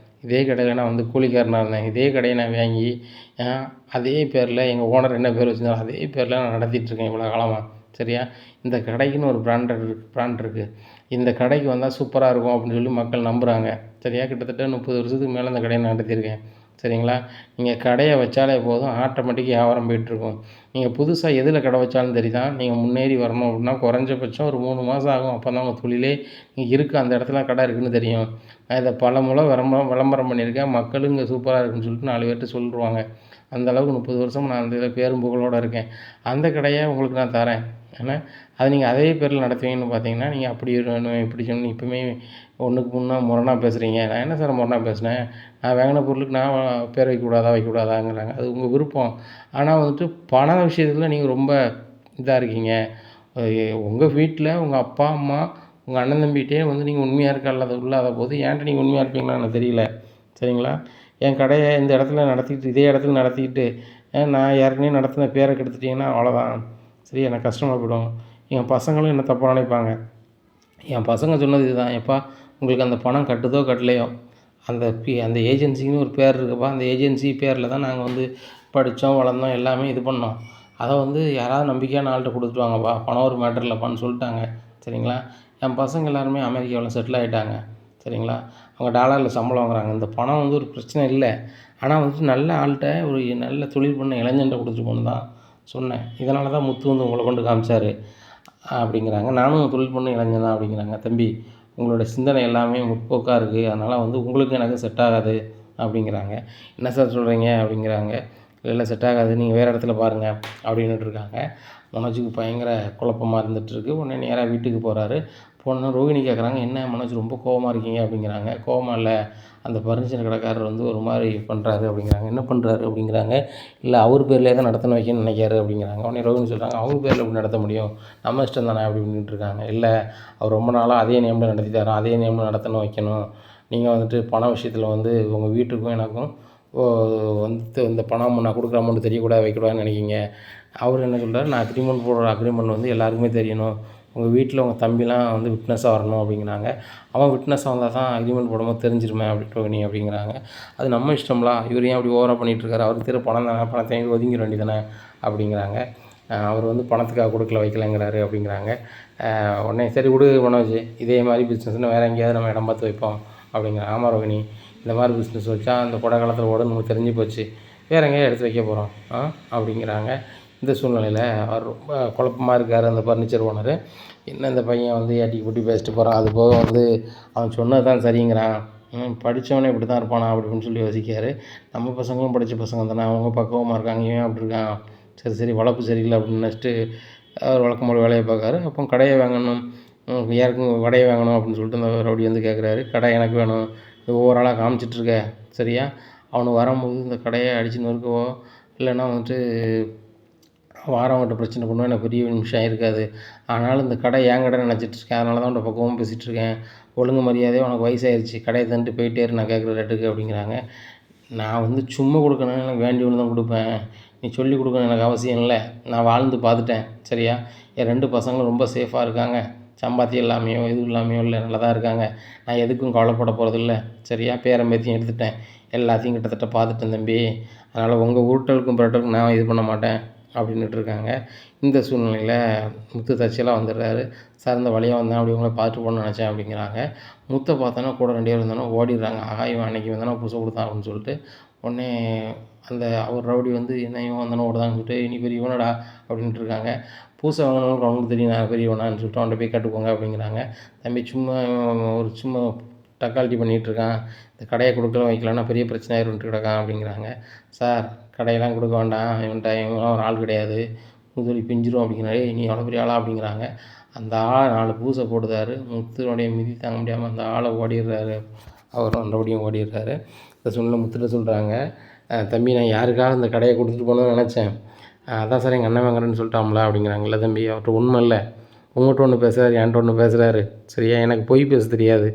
இதே கடையில் நான் வந்து கூலிக்காரனாக இருந்தேன். இதே கடையை நான் வாங்கி அதே பேரில் எங்கள் ஓனர் என்ன பேர் வச்சுருந்தாலும் அதே பேரில் நான் நடத்திட்டுருக்கேன் இவ்வளோ காலமாக சரியா. இந்த கடைக்குன்னு ஒரு பிராண்ட் இருக்குது, இந்த கடைக்கு வந்தால் சூப்பராக இருக்கும் அப்படின்னு சொல்லி மக்கள் நம்புகிறாங்க சரியா. கிட்டத்தட்ட 30 வருஷத்துக்கு மேலே இந்த கடையை நான் நடத்தியிருக்கேன் சரிங்களா. நீங்கள் கடையை வச்சாலே போதும் ஆட்டோமேட்டிக்காக வியாபாரம் போயிட்டுருக்கும். நீங்கள் புதுசாக எதில் கடை வச்சாலும் சரி தான், நீங்கள் முன்னேறி வரணும் அப்படின்னா குறைஞ்சபட்சம் ஒரு 3 மாதம் ஆகும். அப்போ தான் உங்கள் தொழிலே இருக்குது, அந்த இடத்துல கடை இருக்குதுன்னு தெரியும். நான் இதை பலமுறை விளம்பரம் பண்ணியிருக்கேன், மக்களும் இங்கே சூப்பராக இருக்குன்னு சொல்லிட்டு 4 பேர்கிட்ட சொல்லிடுவாங்க. அந்தளவுக்கு 30 வருஷம் நான் அந்த இதில் பேரும் புகழோடு இருக்கேன். அந்த கடையை உங்களுக்கு நான் தரேன், ஏன்னா அது நீங்கள் அதே பேரில் நடத்துவீங்கன்னு பார்த்தீங்கன்னா நீங்கள் அப்படி இப்படி சொன்ன இப்போவுமே ஒன்றுக்கு முரணாக பேசுகிறீங்க. நான் என்ன சார் முரணாக பேசினேன், நான் வாங்கின பொருளுக்கு நான் பேர் வைக்கக்கூடாதாங்கிறாங்க. அது உங்கள் விருப்பம். ஆனால் வந்துட்டு பண விஷயத்தில் நீங்கள் ரொம்ப இதாக இருக்கீங்க, உங்கள் வீட்டில் உங்கள் அப்பா, அம்மா, உங்கள் அண்ணன் தம்பிகிட்டே வந்து நீங்கள் உண்மையாக இருக்கா இல்லாத போது என்கிட்ட நீங்கள் உண்மையாக இருப்பீங்களான்னு எனக்கு தெரியல. சரிங்களா? என் கடையை இந்த இடத்துல நடத்திக்கிட்டு இதே இடத்துல நடத்திக்கிட்டு நான் ஏற்கனவே நடத்தின பேரை கெடுத்துட்டிங்கன்னா அவ்வளோதான். சரி, எனக்கு கஷ்டமாக போயிடும். என் பசங்களும் என்ன தப்பாக நினைப்பாங்க. என் பசங்க சொன்னது இதுதான், "எப்பா உங்களுக்கு அந்த பணம் கட்டுதோ கட்டலையோ அந்த ஏஜென்சின்னு ஒரு பேர் இருக்குப்பா. அந்த ஏஜென்சி பேரில் தான் நாங்கள் வந்து படித்தோம், வளர்ந்தோம், எல்லாமே இது பண்ணோம். அதை வந்து யாராவது நம்பிக்கையான ஆள்கிட்ட கொடுத்துட்டு வாங்கப்பா. பணம் ஒரு மேட்டர் இல்லைப்பான்னு" சொல்லிட்டாங்க. சரிங்களா? என் பசங்க எல்லாருமே அமெரிக்காவில் செட்டில் ஆகிட்டாங்க. சரிங்களா? அவங்க டாலரில் சம்பளம் வாங்குறாங்க. இந்த பணம் வந்து ஒரு பிரச்சனை இல்லை. ஆனால் வந்துட்டு நல்ல ஆள்கிட்ட ஒரு நல்ல தொழில் பண்ண இளைஞன்ட்ட கொடுத்துட்டு போகணுன்னு தான் சொன்னேன். இதனால தான் முத்து வந்து உங்களை கொண்டு காமிச்சார் அப்படிங்கிறாங்க. நானும் தொழில் பண்ண இளைஞன் தான் அப்படிங்கிறாங்க. தம்பி, உங்களோட சிந்தனை எல்லாமே முற்போக்காக இருக்குது. அதனால் வந்து உங்களுக்கும் எனக்கும் செட் ஆகாது அப்படிங்கிறாங்க. என்ன சார் சொல்கிறீங்க அப்படிங்கிறாங்க. இல்லை செட் ஆகாது, நீங்கள் வேறு இடத்துல பாருங்கள் அப்படின்னுட்டுருக்காங்க. மனோஜுக்கு பயங்கர குழப்பமாக இருந்துகிட்ருக்கு. உடனே நேராக வீட்டுக்கு போகிறாரு. போனோன்னே ரோகிணி கேட்குறாங்க, என்ன மனோஜ் ரொம்ப கோவமாக இருக்கீங்க அப்படிங்கிறாங்க. கோவமாக இல்லை, அந்த ஃபர்னிச்சர் கடைக்காரர் வந்து ஒரு மாதிரி பண்ணுறாரு அப்படிங்கிறாங்க. என்ன பண்ணுறாரு அப்படிங்கிறாங்க. இல்லை அவர் பேர்லேயே தான் நடத்தணும் வைக்கணும்னு நினைக்காரு அப்படிங்கிறாங்க. உடனே ரோகிணி சொல்கிறாங்க, அவங்க பேரில் எப்படி நடத்த முடியும், நம்ம இஷ்டம் தானே அப்படின்ட்டு இருக்காங்க. இல்லை, அவர் ரொம்ப நாளாக அதே நேமில் நடத்தி தரோம், அதே நேமில் நடத்தணும் வைக்கணும். நீங்கள் வந்துட்டு பண விஷயத்தில் வந்து உங்கள் வீட்டுக்கும் எனக்கும் வந்து இந்த பணம் நான் கொடுக்குற அமௌண்ட் தெரியக்கூடாது வைக்கக்கூடாதுன்னு நினைக்கிங்க. அவர் என்ன சொல்கிறார், நான் அக்ரிமெண்ட் போடுற அக்ரிமெண்ட் வந்து எல்லாருக்குமே தெரியணும். உங்கள் வீட்டில் உங்கள் தம்பிலாம் வந்து விட்னஸாக வரணும் அப்படிங்கிறாங்க. அவன் விட்னஸாக வந்தால் தான் அக்ரிமெண்ட் போடும்போது தெரிஞ்சிருமே ரோகிணி அப்படிங்கிறாங்க. அது நம்ம இஷ்டம்லாம், இவர் ஏன் அப்படி ஓவராக பண்ணிகிட்ருக்காரு, அவருக்கு தெரிய பணம் தானே, பணத்தை வாங்கி ஒதுங்கிட வேண்டியதானே அப்படிங்கிறாங்க. அவர் வந்து பணத்துக்காக கொடுக்கல வைக்கலைங்கிறாரு அப்படிங்கிறாங்க. உடனே சரி விடு மனோஜ், இதே மாதிரி பிஸ்னஸ்னால் வேறு எங்கேயாவது நம்ம இடம் பார்த்து வைப்போம் அப்படிங்கிறாங்க. ஆமாம் ரோகிணி, இந்த மாதிரி பிஸ்னஸ் வச்சா அந்த கொடை காலத்தில் ஓட நமக்கு தெரிஞ்சு போச்சு, வேறு எங்கேயா எடுத்து வைக்க போகிறோம் அப்படிங்கிறாங்க. இந்த சூழ்நிலையில் அவர் ரொம்ப குழப்பமாக இருக்கார் அந்த ஃபர்னிச்சர் ஓனரு. என்ன இந்த பையன் வந்து ஏட்டிக்கு பூட்டி பேசிட்டு போகிறான், அது போக வந்து அவன் சொன்னது தான் சரிங்கிறான், படித்தவனே இப்படி தான் இருப்பானா அப்படின்னு சொல்லி யோசிக்கார். நம்ம பசங்களும் படித்த பசங்க தானே, அவங்க பக்குவமாக இருக்காங்க, இவன் அப்படி இருக்கான், சரி வளர்ப்பு சரியில்லை அப்படின்னு நினச்சிட்டு அவர் வழக்கம் போல் வேலையை பார்க்காரு. அப்போ கடையை வாங்கணும், யாருக்கும் கடையை வாங்கணும் அப்படின்னு சொல்லிட்டு அந்த ரவுடி வந்து கேட்குறாரு. கடை எனக்கு வேணும், ஒவ்வொரு ஆளாக காமிச்சிட்ருக்க சரியா, அவனுக்கு வரும்போது இந்த கடையை அடித்து நொறுக்கவோ இல்லைன்னா வந்துட்டு வாரவங்கிட்ட பிரச்சனை பண்ணுவோம், எனக்கு பெரிய நிமிஷம் இருக்காது. ஆனாலும் இந்த கடை என் கடை நினச்சிட்ருக்கேன், அதனால தான் உன்ட்ட பக்குவமாக பேசிகிட்ருக்கேன். ஒழுங்கு மரியாதையாக உனக்கு வயசாகிடுச்சு, கடையை தந்துட்டு போயிட்டே இரு நான் கேட்குற ரேட்டுக்கு அப்படிங்கிறாங்க. நான் வந்து சும்மா கொடுக்கணும், எனக்கு வேண்டி ஒன்று தான் கொடுப்பேன், நீ சொல்லி கொடுக்கணும் எனக்கு அவசியம் இல்லை. நான் வாழ்ந்து பார்த்துட்டேன் சரியா, என் 2 பசங்களும் ரொம்ப சேஃபாக இருக்காங்க, சம்பாத்தியம் இல்லாமையோ எதுவும் இல்லாமையோ இல்லை, நல்லா தான் இருக்காங்க. நான் எதுக்கும் கவலைப்பட போகிறதில்ல சரியா, பேரன் பேத்தியும் எடுத்துட்டேன், எல்லாத்தையும் கிட்டத்தட்ட பார்த்துட்டேன் தம்பி. அதனால் உங்கள் ஊட்டலுக்கும் பிறட்டலுக்கும் நான் இது பண்ண மாட்டேன் அப்படின்னுட்டு இருக்காங்க. இந்த சூழ்நிலையில் முத்து தற்செயலாக வந்துடுறாரு. சார் இந்த வழியாக வந்தேன், அப்படி உங்களை பார்த்துட்டு போகணுன்னு நினச்சேன் அப்படிங்கிறாங்க. முத்தை பார்த்தோன்னா கூட 2 பேர் இருந்தாலும் ஓடிடுறாங்க. ஆகா, இவன் அன்றைக்கி வந்தானே புதுசை கொடுத்தான் அப்படின்னு சொல்லிட்டு. உடனே அந்த அவர் ரவுடி வந்து என்ன இவன் வந்தானே ஓடுதான்னு சொல்லிட்டு, நீ பெரியவனடா அப்படின்ட்டு இருக்காங்க. பூசை வாங்கினவங்களுக்கு அவங்களுக்கு தெரியும் நான் பெரியவனான்னு சொல்லிட்டு அவன்கிட்ட போய் கட்டுக்கோங்க அப்படிங்கிறாங்க. தம்பி சும்மா சும்மா டக்காலிட்டி பண்ணிகிட்ருக்கான், இந்த கடையை கொடுக்கல வைக்கலன்னா பெரிய பிரச்சனை ஆயிருன்ட்டு கிடக்கான் அப்படிங்கிறாங்க. சார் கடையெல்லாம் கொடுக்க வேண்டாம், இவன்லாம் ஒரு ஆள் கிடையாது, முதுகுலி பிஞ்சிரும் அப்படிங்கிறாரு. நீ எவ்வளோ பெரிய ஆளா அப்படிங்கிறாங்க. அந்த ஆளை 4 பூசை போடுதாரு. முத்துனுடைய மிதி தாங்க முடியாமல் அந்த ஆளை ஓடிடுறாரு, அவரும் அந்தபடியும் ஓடிடுறாரு. இந்த சூழ்நிலை முத்துட்ட சொல்கிறாங்க, தம்பி நான் யாருக்காக இந்த கடையை கொடுத்துட்டு போகணுன்னு நினச்சேன், அதான் சார் எங்கள் அண்ணன் வாங்குறேன்னு சொல்லிட்டாங்களா அப்படிங்கிறாங்க. இல்லை தம்பி, அவர்கிட்ட உண்மை இல்லை, உங்கள்கிட்ட ஒன்று பேசுகிறாரு, என்கிட்ட ஒன்று பேசுகிறாரு சரியா, எனக்கு பொய் பேச தெரியாது.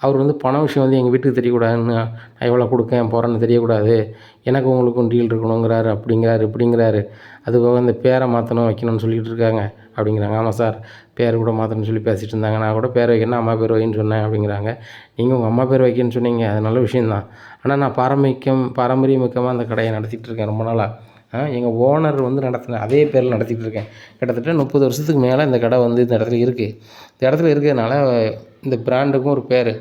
அவர் வந்து பண விஷயம் வந்து எங்கள் வீட்டுக்கு தெரியக்கூடாதுன்னு, நான் எவ்வளோ கொடுக்கேன் போகிறேன்னு தெரியக்கூடாது, எனக்கு உங்களுக்கும் டீல் இருக்கணுங்கிறாரு, அப்படிங்கிறாரு இப்படிங்கிறாரு. அதுபோக இந்த பேரை மாற்றணும் வைக்கணும்னு சொல்லிகிட்டு இருக்காங்க அப்படிங்கிறாங்க. ஆமாம் சார், பேர் கூட மாற்றணும்னு சொல்லி பேசிகிட்டு இருந்தாங்க, நான் கூட பேர் வைக்கணும்னா அம்மா பேர் வைன்னு சொன்னேன் அப்படிங்கிறாங்க. நீங்கள் உங்கள் அம்மா பேர் வைக்கணும்னு சொன்னீங்க, அது நல்ல விஷயந்தான். ஆனால் நான் பாரம்பரியமிக்கமாக அந்த கடையை நடத்திட்டு இருக்கேன் ரொம்ப நாளாக. எங்கள் ஓனர் வந்து நடத்தின அதே பேரில் நடத்திட்டு இருக்கேன். கிட்டத்தட்ட 30 வருஷத்துக்கு மேலே இந்த கடை வந்து இந்த இடத்துல இருக்குது. இந்த இடத்துல இருக்கிறதுனால இந்த பிராண்டுக்கும் ஒரு பேர்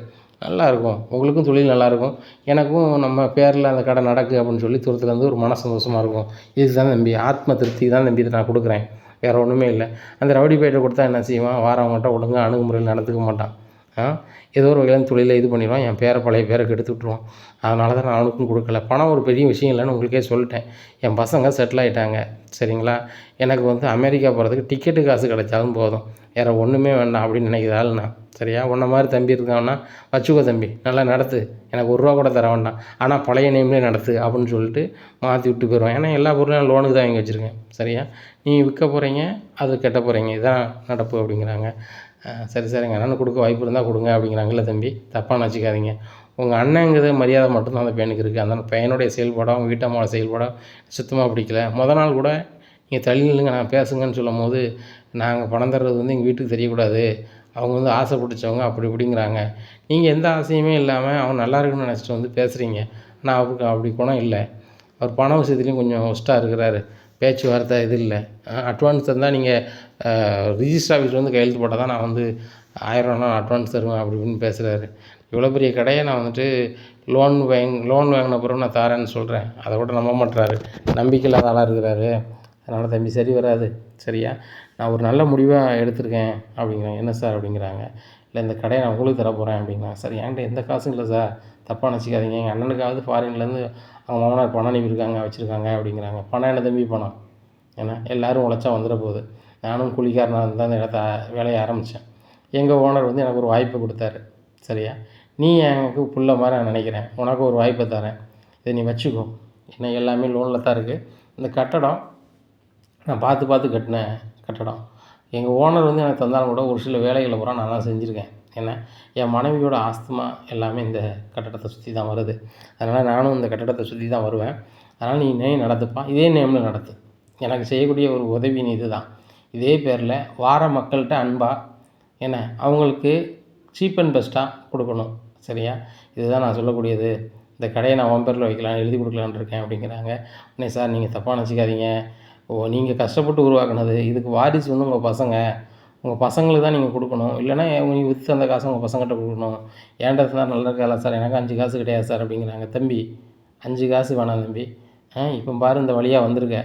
நல்லாயிருக்கும், உங்களுக்கும் தொழில் நல்லாயிருக்கும், எனக்கும் நம்ம பேரில் அந்த கடை நடக்குது அப்படின்னு சொல்லி தூரத்துலேருந்து ஒரு மன சந்தோஷமாக இருக்கும். இதுக்கு தான் தம்பி, ஆத்ம திருப்தி தான் தம்பி இதை நான் கொடுக்குறேன், வேறு ஒன்றுமே இல்லை. அந்த ரவுடி பையிட்ட கொடுத்தா என்ன செய்வான், வாரவங்கள்ட்ட ஒழுங்காக அணுகுமுறையில் நடந்துக்க மாட்டான். ஏதோ ஒரு வகையில் தொழிலை இது பண்ணிடுவான், என் பேரை பழைய பேரை கெடுத்து விட்ருவான். அதனால தான் நான் அவனுக்கும் கொடுக்கல. பணம் ஒரு பெரிய விஷயம் இல்லைன்னு உங்களுக்கே சொல்லிட்டேன். என் பசங்க செட்டில் ஆகிட்டாங்க, சரிங்களா? எனக்கு வந்து அமெரிக்கா போகிறதுக்கு டிக்கெட்டு காசு கிடைச்சாலும் போதும், வேறு ஒன்றுமே வேண்டாம் அப்படின்னு நினைக்கிற ஆள் நான். சரியா? உன்ன மாதிரி தம்பி இருக்கான்னா வச்சுக்கோ தம்பி, நல்லா நடத்து, எனக்கு ஒரு ரூபா கூட தர வேண்டாம், ஆனால் பழைய நேம்லேயே நடத்து அப்படின்னு சொல்லிட்டு மாற்றி விட்டு போயிடுவேன். ஏன்னா எல்லா பொருளும் நான் லோனுக்கு தான் வாங்கி வச்சுருக்கேன். சரியா? நீ விற்க போகிறீங்க, அது கெட்ட போகிறீங்க, இதுதான் நடப்பு அப்படிங்கிறாங்க. சரி சார், எங்கள் அண்ணனுக்கு கொடுக்க வாய்ப்பு இருந்தால் கொடுங்க அப்படிங்கிறாங்க. இல்லை தம்பி, தப்பாக நினச்சிக்காதீங்க, உங்கள் அண்ணங்கிறது மரியாதை மட்டும்தான் அந்த பையனுக்கு இருக்குது. அந்த பையனுடைய செயல்பாடோ அவங்க வீட்டம்மாவோட செயல்பாடோ சுத்தமாக பிடிக்கல. நாள் கூட நீங்கள் தள்ளி நில்லுங்க, நான் பேசுங்கன்னு சொல்லும்போது, நாங்கள் பணம் தர்றது வந்து எங்கள் வீட்டுக்கு தெரியக்கூடாது, அவங்க வந்து ஆசை பிடிச்சவங்க அப்படி இப்படிங்கிறாங்க. நீங்கள் எந்த ஆசையுமே இல்லாமல் அவன் நல்லா இருக்குன்னு நினச்சிட்டு வந்து பேசுகிறீங்க. ஆனால் அவருக்கு அப்படி குணம் இல்லை. அவர் பண விஷயத்துலேயும் கொஞ்சம் ஒஸ்ட்டாக இருக்கிறாரு. பேச்சுவார்த்தை இது இல்லை. அட்வான்ஸ் தந்தால் நீங்கள் ரிஜிஸ்டர் ஆஃபீஸில் வந்து கையெழுத்து போட்டால் தான் நான் வந்து 1000 நான் அட்வான்ஸ் தருவேன் அப்படி இப்படின்னு பேசுகிறாரு. இவ்வளோ பெரிய கடையை நான் வந்துட்டு லோன் வாங்கின பிறகு நான் தரேன்னு சொல்கிறேன், அதை கூட நம்ப மாட்டுறாரு. நம்பிக்கை இல்லாத ஆளாக இருக்கிறாரு. அதனால் தம்பி சரி வராது. சரியா? நான் ஒரு நல்ல முடிவாக எடுத்திருக்கேன் அப்படிங்கிறாங்க. என்ன சார் அப்படிங்கிறாங்க. இல்லை, இந்த கடையை நான் உங்களுக்கு தர போகிறேன் அப்படிங்கிறாங்க. சார், என்கிட்ட எந்த காசும் இல்லை சார், தப்பாக நினச்சிக்காதீங்க, எங்கள் அண்ணனுக்காவது ஃபாரின்லேருந்து அவங்க மாமனார் பணம் அனுப்பியிருக்காங்க வச்சுருக்காங்க அப்படிங்கிறாங்க. பணம் என்ன தம்பி பணம்? ஏன்னா எல்லோரும் உழைச்சா வந்துட போகுது. நானும் கூலிக்காரனாக இருந்தால் அந்த இடத்த வேலையை ஆரம்பித்தேன். எங்கள் ஓனர் வந்து எனக்கு ஒரு வாய்ப்பு கொடுத்தாரு. சரியா? நீ எனக்கு புள்ள மாதிரி நான் நினைக்கிறேன், உனக்கு ஒரு வாய்ப்பை தரேன், இதை நீ வச்சுக்கோ. ஏன்னா எல்லாமே லோனில் தான் இருக்குது. இந்த கட்டடம் நான் பார்த்து கட்டின கட்டடம். எங்கள் ஓனர் வந்து எனக்கு தந்தாலும் கூட ஒரு சில வேலைகளை பூரா நான் தான் செஞ்சுருக்கேன். ஏன்னா என் மனைவியோட ஆஸ்துமா எல்லாமே இந்த கட்டடத்தை சுற்றி தான் வருது. அதனால் நானும் இந்த கட்டடத்தை சுற்றி தான் வருவேன். அதனால் நீ நேம் நடத்துப்பா, இதே நேமில் நடத்து. எனக்கு செய்யக்கூடிய ஒரு உதவி நீ இது தான். இதே பேரில் வார மக்கள்கிட்ட அன்பாக என்ன அவங்களுக்கு சீப் அண்ட் பெஸ்ட்டாக கொடுக்கணும். சரியா? இதுதான் நான் சொல்லக்கூடியது. இந்த கடையை நான் உன் பேரில் வைக்கலாம், எழுதி கொடுக்கலான்னு இருக்கேன் அப்படிங்கிறாங்க. உடனே சார், நீங்கள் தப்பாக நினச்சிக்காதீங்க, நீங்கள் கஷ்டப்பட்டு உருவாக்குனது, இதுக்கு வாரிசு வந்து உங்கள் பசங்களுக்கு தான் நீங்கள் கொடுக்கணும், இல்லைனா நீங்கள் விற்று அந்த காசை உங்கள் பசங்கள்கிட்ட கொடுக்கணும். ஏன்டா சார், நல்லா இருக்கால சார், எனக்கு 5 காசு கிடையாது சார் அப்படிங்கிறாங்க. தம்பி, 5 காசு வேணாம் தம்பி, இப்போ பாரு இந்த வழியாக வந்திருக்க,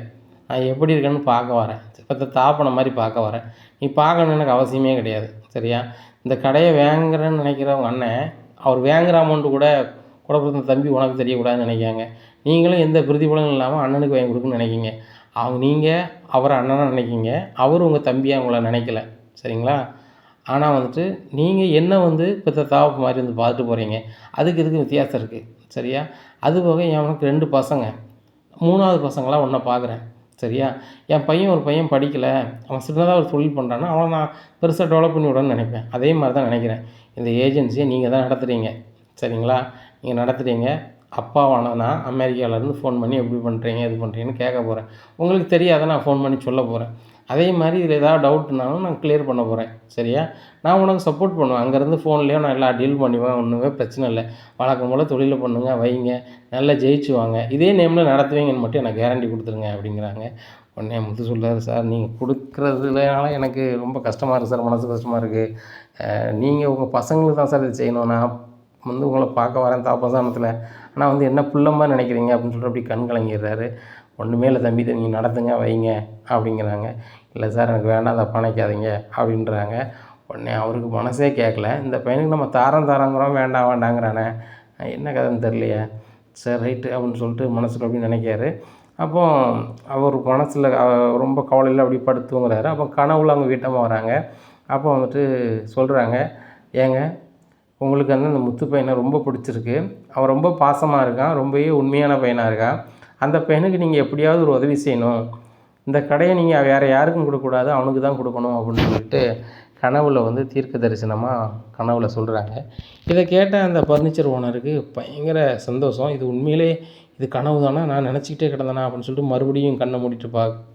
நான் எப்படி இருக்கேன்னு பார்க்க வரேன், இப்போ தாப்பனை மாதிரி பார்க்க வரேன், நீ பார்க்கணுன்னு எனக்கு அவசியமே கிடையாது. சரியா? இந்த கடையை வாங்குறேன்னு நினைக்கிறவங்க அண்ணன், அவர் வாங்குகிற அமௌண்ட்டு கூட பிறந்த தம்பி உனக்கு தெரியக்கூடாதுன்னு நினைக்காங்க. நீங்களும் எந்த பிரதிபலனும் இல்லாமல் அண்ணனுக்கு வாங்கி கொடுக்குன்னு நினைக்கிங்க. நீங்கள் அவரை அண்ணனாக நினைக்கிங்க, அவர் உங்கள் தம்பியாக உங்களை நினைக்கல. சரிங்களா? ஆனால் வந்துட்டு நீங்கள் என்ன வந்து இப்போ தாவப்பு மாதிரி வந்து பார்த்துட்டு போகிறீங்க, அதுக்கு இதுக்கு வித்தியாசம் இருக்குது. சரியா? அதுபோக எனக்கு 2 பசங்க, 3வது பசங்களாம் ஒன்றை பார்க்குறேன். சரியா? என் ஒரு பையன் படிக்கலை, அவன் சின்னதாக ஒரு தொழில் பண்ணுறான்னா அவனை நான் பெருசாக டெவலப் பண்ணி விடணும்னு நினைப்பேன். அதே மாதிரி தான் நினைக்கிறேன். இந்த ஏஜென்சியை நீங்கள் தான் நடத்துகிறீங்க. சரிங்களா? நீங்கள் நடத்துகிறீங்க. அப்பாவானனா அமெரிக்காவிலேருந்து ஃபோன் பண்ணி எப்படி பண்ணுறீங்க, இது பண்ணுறீங்கன்னு கேட்க போகிறேன். உங்களுக்கு தெரியாத நான் ஃபோன் பண்ணி சொல்ல போகிறேன். அதே மாதிரி இதில் ஏதாவது டவுட்னாலும் நான் கிளியர் பண்ண போகிறேன். சரியா? நான் உனக்கு சப்போர்ட் பண்ணுவேன். அங்கேருந்து ஃபோன்லேயோ நான் எல்லாம் டீல் பண்ணுவேன், ஒன்றுமே பிரச்சனை இல்லை. வழக்கம் போல் தொழிலை பண்ணுங்க, வைங்க, நல்லா ஜெயிச்சு வாங்க, இதே நேமில் நடத்துவீங்கன்னு மட்டும் எனக்கு கேரண்டி கொடுத்துருங்க அப்படிங்கிறாங்க. உடனே முத்து சொல்கிறாரு, சார் நீங்கள் கொடுக்குறதுனால எனக்கு ரொம்ப கஷ்டமாக இருக்குது சார், மனசு கஷ்டமாக இருக்குது. நீங்கள் உங்கள் பசங்களுக்கு தான் சார் இது செய்யணும், நான் வந்து உங்களை பார்க்க வரேன் தாப்பசானத்தில், ஆனால் வந்து என்ன புள்ள மாதிரி நினைக்கிறீங்க அப்படின்னு சொல்லிட்டு அப்படி கண் கலங்கிடுறாரு. ஒன்றுமே இல்லை தம்பி, நீங்கள் நடத்துங்க, வைங்க அப்படிங்கிறாங்க. இல்லை சார், எனக்கு வேண்டாம், அதை பணைக்காதீங்க அப்படின்றாங்க. உடனே அவருக்கு மனசே கேட்கல, இந்த பையனுக்கு நம்ம தாரங்கிறோம், வேண்டாங்கிறானே, என்ன கதைன்னு தெரியலையே, சரி ரைட்டு அப்படின்னு சொல்லிட்டு மனசில் அப்படி நினைக்காரு. அப்போ அவர் மனசில் ரொம்ப கவலையில் அப்படி படுத்துங்கிறாரு. அப்போ கனவுல அவங்க வீட்டம்மா வராங்க. அப்போ வந்துட்டு சொல்கிறாங்க, ஏங்க உங்களுக்கு வந்து அந்த முத்து பையனை ரொம்ப பிடிச்சிருக்கு, அவன் ரொம்ப பாசமாக இருக்கான், ரொம்பவே உண்மையான பையனாக இருக்கான், அந்த பையனுக்கு நீங்கள் எப்படியாவது ஒரு உதவி செய்யணும், இந்த கடையை நீங்கள் வேறு யாருக்கும் கொடுக்கக்கூடாது, அவனுக்கு தான் கொடுக்கணும் அப்படின்னு சொல்லிட்டு கனவில் வந்து தீர்க்க தரிசனமாக கனவில் சொல்கிறாங்க. இதை கேட்ட அந்த ஃபர்னிச்சர் ஓனருக்கு பயங்கர சந்தோஷம். இது உண்மையிலே இது கனவு தானே, நான் நினச்சிக்கிட்டே கிடந்தேனா அப்படின்னு சொல்லிட்டு மறுபடியும் கண்ணை மூடிட்டு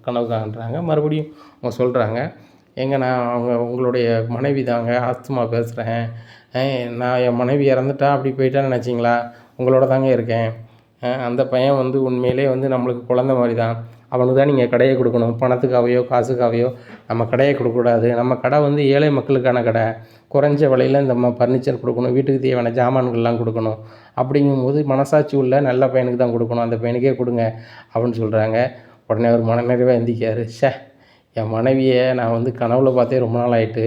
கனவு காண்றாங்க. மறுபடியும் அவங்க சொல்கிறாங்க, ஏங்க நான் உங்களுடைய மனைவி தாங்க, ஆஸ்துமா பேசுகிறேன், நான் என் மனைவி இறந்துட்டா அப்படி போயிட்டான்னு நினச்சிங்களா, உங்களோட தாங்க இருக்கேன், அந்த பையன் வந்து உண்மையிலே வந்து நம்மளுக்கு குழந்த மாதிரி தான், அவனுக்கு தான் நீங்கள் கடையை கொடுக்கணும், பணத்துக்காகவோ காசுக்காகவோ நம்ம கடையை கொடுக்கக்கூடாது, நம்ம கடை வந்து ஏழை மக்களுக்கான கடை, குறைஞ்ச விலையில் இந்த ஃபர்னிச்சர் கொடுக்கணும், வீட்டுக்கு தேவையான ஜாமான்கள்லாம் கொடுக்கணும், அப்படிங்கும்போது மனசாட்சி உள்ள நல்ல பையனுக்கு தான் கொடுக்கணும், அந்த பையனுக்கே கொடுங்க அப்படின்னு சொல்கிறாங்க. உடனே அவர் மனநிறைவாக எந்திக்காரு, என் மனைவியை நான் வந்து கனவுல பார்த்தே ரொம்ப நாள் ஆகிட்டு,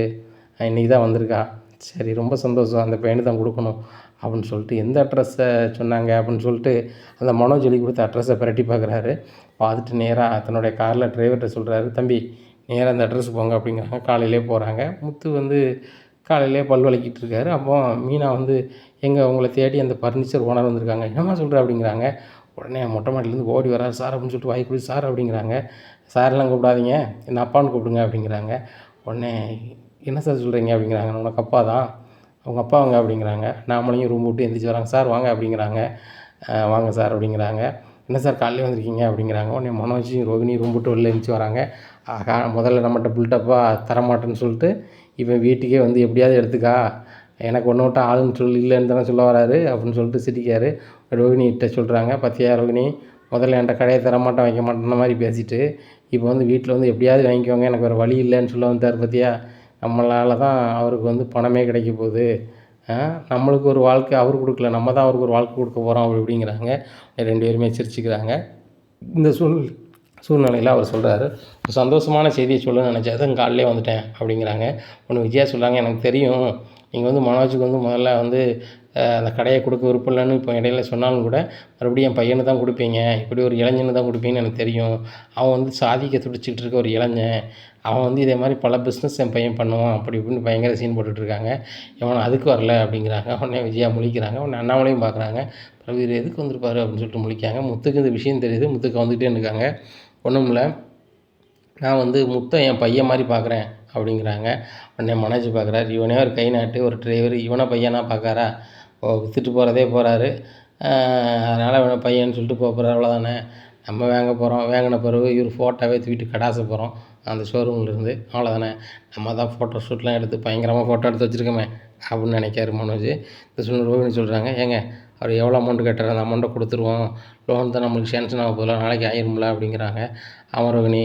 இன்றைக்கி தான் வந்திருக்கா, சரி ரொம்ப சந்தோஷம், அந்த பையனுக்கு தான் கொடுக்கணும் அப்படின்னு சொல்லிட்டு எந்த அட்ரஸை சொன்னாங்க அப்படின்னு சொல்லிட்டு அந்த மனோஜ் எழுதி கொடுத்த அட்ரஸை பிரட்டி பார்க்குறாரு. பார்த்துட்டு நேராக தன்னுடைய காரில் டிரைவர்கிட்ட சொல்கிறாரு, தம்பி நேராக அந்த அட்ரஸ் போங்க அப்படிங்கிறாங்க. காலையிலே போகிறாங்க. முத்து வந்து காலையிலே பல் விளக்கிட்டு இருக்காரு. அப்போ மீனா வந்து எங்கே உங்களை தேடி அந்த ஃபர்னிச்சர் ஓனர் வந்திருக்காங்க. என்னம்மா சொல்கிற அப்படிங்கிறாங்க. உடனே மொட்டை மாடிலேருந்து ஓடி வராரு. சார் அப்படின்னு சொல்லிட்டு வாய் குடி சார் அப்படிங்கிறாங்க. சாரெல்லாம் கூப்பிடாதீங்க, என்ன அப்பான்னு கூப்பிடுங்க அப்படிங்கிறாங்க. உடனே என்ன சார் சொல்கிறீங்க அப்படிங்கிறாங்க. உனக்கு அப்பா தான், அவங்க அப்பா வாங்க அப்படிங்கிறாங்க. நாமளையும் ரூம் விட்டு எந்திரிச்சு வராங்க. சார் வாங்க அப்படிங்கிறாங்க. வாங்க சார் அப்படிங்கிறாங்க. என்ன சார் காலையிலே வந்திருக்கீங்க அப்படிங்கிறாங்க. உடனே மனோஜ் ரோகிணி ரூம் விட்டு வெளில எழுந்திரிச்சு வராங்க. ஆகா முதல்ல நம்மகிட்ட பில்டப்பாக தரமாட்டேன்னு சொல்லிட்டு இவன் வீட்டுக்கே வந்து எப்படியாவது எடுத்துக்கா, எனக்கு ஒன்று விட்டா ஆளுன்னு சொல்லி இல்லைன்னு தானே சொல்ல வராரு அப்படின்னு சொல்லிட்டு சிரிக்காரு. ரோகிணிகிட்ட சொல்கிறாங்க, பார்த்தியா ரோகிணி முதல்ல என்கிட்ட கடையை தரமாட்டேன் வைக்க மாட்டேன்ற மாதிரி பேசிட்டு இப்போ வந்து வீட்டில் வந்து எப்படியாவது வாங்கிக்கோங்க எனக்கு வேறு வழி இல்லைன்னு சொல்ல வந்தார். பார்த்தியா நம்மளால தான் அவருக்கு வந்து பணமே கிடைக்க போகுது, நம்மளுக்கு ஒரு வாழ்க்கை அவர் கொடுக்கல, நம்ம தான் அவருக்கு ஒரு வாழ்க்கை கொடுக்க போகிறோம் அப்படி இப்படிங்கிறாங்க. 2 பேருமே சிரிச்சுக்கிறாங்க. இந்த சூழ்நிலையில் அவர் சொல்கிறாரு, ஒரு சந்தோஷமான செய்தியை சொல்லணும்னு நினச்சேன் காலையிலே வந்துட்டேன் அப்படிங்கிறாங்க. ஒன்று விஜயா சொல்கிறாங்க, எனக்கு தெரியும் நீங்கள் வந்து மனோஜுக்கு வந்து முதல்ல வந்து அந்த கடையை கொடுக்க விருப்பம் இல்லைன்னு இப்போ இடையில சொன்னாலும் கூட மறுபடியும் என் பையனை தான் கொடுப்பீங்க, இப்படி ஒரு இளைஞனை தான் கொடுப்பீங்கன்னு எனக்கு தெரியும். அவன் வந்து சாதிக்க துடிச்சிக்கிட்டு இருக்க ஒரு இளைஞன், அவன் வந்து இதே மாதிரி பல பிஸ்னஸ் என் பையன் பண்ணுவான் அப்படி இப்படின்னு பயங்கர சீன் போட்டுட்ருக்காங்க. இவன் அதுக்கு வரல அப்படிங்கிறாங்க. உடனே விஜயா முழிக்கிறாங்க. உடனே அண்ணாமலையும் பார்க்குறாங்க. இவர் எதுக்கு வந்திருப்பாரு அப்படின்னு சொல்லிட்டு முழிக்காங்க. முத்துக்கு இந்த விஷயம் தெரியுது. முத்துக்கு வந்துகிட்டே இருக்காங்க. ஒன்றும் இல்லை, நான் வந்து முத்தை என் பையன் மாதிரி பார்க்குறேன் அப்படிங்கிறாங்க. உடனே மனோஜ் பார்க்குறாரு. இவனே ஒரு கை நாட்டு ஒரு டிரைவர் இவனை பையனாக பார்க்காரா, விற்றுட்டு போகிறதே போகிறாரு, அதனால் இவனை பையன்னு சொல்லிட்டு போகிறார் அவ்வளோதானே. நம்ம வாங்க போகிறோம், வாங்கின பிறகு இவர் ஃபோட்டோவே தூக்கிட்டு கடாச போகிறோம் அந்த ஷோரூம்லேருந்து, அவ்வளோதானே. நம்ம தான் ஃபோட்டோ ஷூட்லாம் எடுத்து பயங்கரமாக ஃபோட்டோ எடுத்து வச்சுருக்கோமே அப்படின்னு நினைக்காரு மனோஜ். இந்த ரோகிணி சொல்கிறாங்க, ஏங்க அவர் எவ்வளோ அமௌண்ட்டு கட்டுறாரு அந்த அமௌண்ட்டை கொடுத்துருவோம், லோன் தான் நம்மளுக்கு சேங்ஷன் ஆக போதில்ல, நாளைக்கு ஆயிரும்ல அப்படிங்கிறாங்க. ஆமாம் ரோகிணி,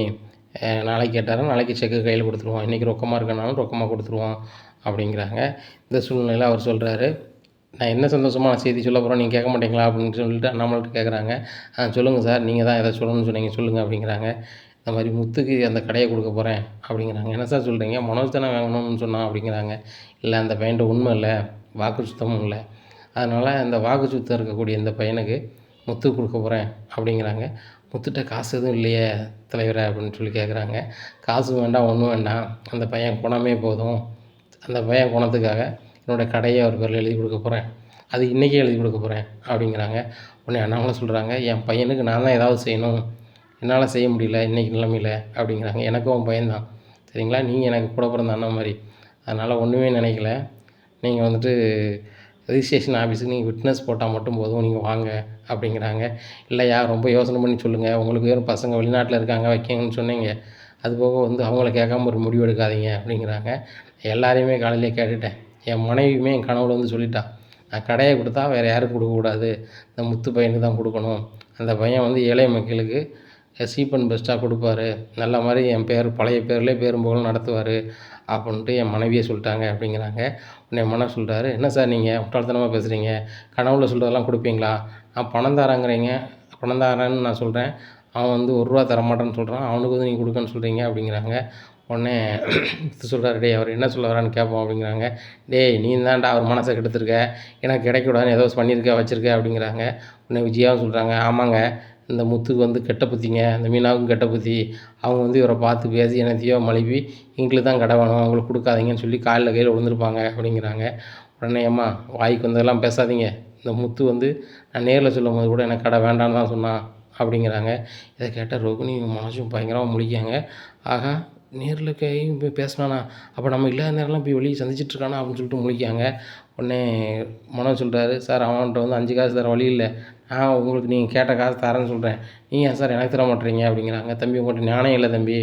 நாளைக்கு கேட்டாரா நாளைக்கு செக்கு கையில் கொடுத்துருவோம், இன்றைக்கி ரொக்கமாக இருக்கனாலும் ரொக்கமாக கொடுத்துருவோம் அப்படிங்கிறாங்க. இந்த சூழ்நிலையில் அவர் சொல்கிறாரு, நான் என்ன சந்தோஷமான செய்தி சொல்ல போகிறோம் நீங்கள் கேட்க மாட்டீங்களா அப்படின்னு சொல்லிட்டு அண்ணாமலைகிட்ட கேட்குறாங்க. சொல்லுங்கள் சார், நீங்கள் தான் எதை சொல்லணும்னு சொன்னீங்க சொல்லுங்கள் அப்படிங்கிறாங்க. இந்த மாதிரி முத்துக்கு அந்த கடையை கொடுக்க போகிறேன் அப்படிங்கிறாங்க. என்ன சார் சொல்கிறீங்க, மனோஜ் தானே வாங்கணும்னு சொன்னான் அப்படிங்கிறாங்க. இல்லை அந்த பையன்ட்ட உண்மை இல்லை, வாக்கு சுத்தமும் இல்லை, அதனால் இந்த வாக்கு சுத்தம் இருக்கக்கூடிய இந்த பையனுக்கு முத்து கொடுக்க போகிறேன் அப்படிங்கிறாங்க. முத்துட்ட காசு எதுவும் இல்லையே தலைவரை அப்படின்னு சொல்லி கேட்குறாங்க. காசு வேண்டாம் ஒன்றும் வேண்டாம், அந்த பையன் குணமே போதும், அந்த பையன் குணத்துக்காக என்னோடய கடையை அவர் பேரில் எழுதி கொடுக்க போகிறேன், அது இன்றைக்கே எழுதி கொடுக்க போகிறேன் அப்படிங்கிறாங்க. உடனே அண்ணாமலை சொல்கிறாங்க, என் பையனுக்கு நான் தான் ஏதாவது செய்யணும், என்னால் செய்ய முடியல இன்றைக்கி நிலைமையில் அப்படிங்கிறாங்க. எனக்கும் அவன் பையன்தான் சரிங்களா, நீங்கள் எனக்கு கூட பிறந்த அண்ணன் மாதிரி, அதனால் ஒன்றுமே நினைக்கல, நீங்கள் வந்துட்டு ரெஜிஸ்ட்ரேஷன் ஆஃபீஸுக்கு நீங்கள் விட்னஸ் போட்டால் மட்டும் போதும், நீங்கள் வாங்க அப்படிங்கிறாங்க. இல்லையா ரொம்ப யோசனை பண்ணி சொல்லுங்கள், உங்களுக்கு வேறு பசங்க வெளிநாட்டில் இருக்காங்க வைக்கங்கன்னு சொன்னீங்க, அதுபோக வந்து அவங்கள கேட்காம ஒரு முடிவு எடுக்காதீங்க அப்படிங்கிறாங்க. எல்லாரையுமே காலையிலே கேட்டுட்டேன், என் மனைவியுமே என் கனவுல வந்து சொல்லிட்டான், நான் கடையை கொடுத்தா வேறு யாருக்கும் கொடுக்கக்கூடாது, இந்த முத்து பையனுக்கு தான் கொடுக்கணும், அந்த பையன் வந்து ஏழை மக்களுக்கு சீப் அண்ட் பெஸ்ட்டாக கொடுப்பாரு, நல்ல மாதிரி என் பேர் பழைய பேர்லேயே பேரும் புகழும் நடத்துவார் அப்படின்ட்டு என் மனைவியே சொல்லிட்டாங்க அப்படிங்கிறாங்க. உடனே என் மனைவி சொல்கிறாரு, என்ன சார் நீங்கள் முட்டாள்தனமாக பேசுகிறீங்க, கனவுல சொல்கிறதெல்லாம் கொடுப்பீங்களா, நான் பணம் தரேங்கிறீங்க, பணம் தரேன்னு நான் சொல்கிறேன், அவன் வந்து ₹1 தரமாட்டேன்னு சொல்கிறான், அவனுக்கு வந்து நீங்கள் கொடுக்கன்னு சொல்கிறீங்க அப்படிங்கிறாங்க. உடனே சொல்கிறாரு, டேய் அவர் என்ன சொல்ல வரான்னு கேட்போம் அப்படிங்கிறாங்க. டேய் நீ தான்டா அவர் மனசை கெடுத்துருக்க, எனக்கு கிடைக்கூடாதுன்னு ஏதோ பண்ணியிருக்க வச்சுருக்க அப்படிங்கிறாங்க. உடனே விஜயாவும் சொல்கிறாங்க, ஆமாங்க இந்த முத்துக்கு வந்து கெட்ட புத்திங்க, இந்த மீனாவுக்கும் கெட்ட புத்தி, அவங்க வந்து இவரை பார்த்து பேசி என்னத்தையோ மழுப்பி எங்களுக்கு தான் கடை வேணும் அவங்களுக்கு கொடுக்காதீங்கன்னு சொல்லி காலில் கையில் விழுந்துருப்பாங்க அப்படிங்கிறாங்க. உடனே ஏம்மா வாய்க்கு வந்ததெல்லாம் பேசாதீங்க, இந்த முத்து வந்து நான் நேரில் சொல்லும் போது கூட எனக்கு கடை வேண்டான்னு தான் சொன்னான் அப்படிங்கிறாங்க. இதை கேட்டால் ரோகிணி மனசும் பயங்கரமாக முழிக்காங்க. ஆகா நேரில் போய் பேசினானா, அப்போ நம்ம இல்லாத நேரம்லாம் போய் வெளியே சந்திச்சிட்ருக்கானா அப்படின்னு சொல்லிட்டு முழிக்காங்க. உடனே மனோஜ் சொல்கிறாரு, சார் அவன்கிட்ட வந்து 5 காசு தர வழி இல்லை, நான் உங்களுக்கு நீங்கள் கேட்ட காசு தரேன்னு சொல்கிறேன், நீங்கள் ஏன் சார் எனக்கு தர மாட்டேறீங்க அப்படிங்கிறாங்க. தம்பி உங்கள்கிட்ட ஞானம் இல்லை தம்பி,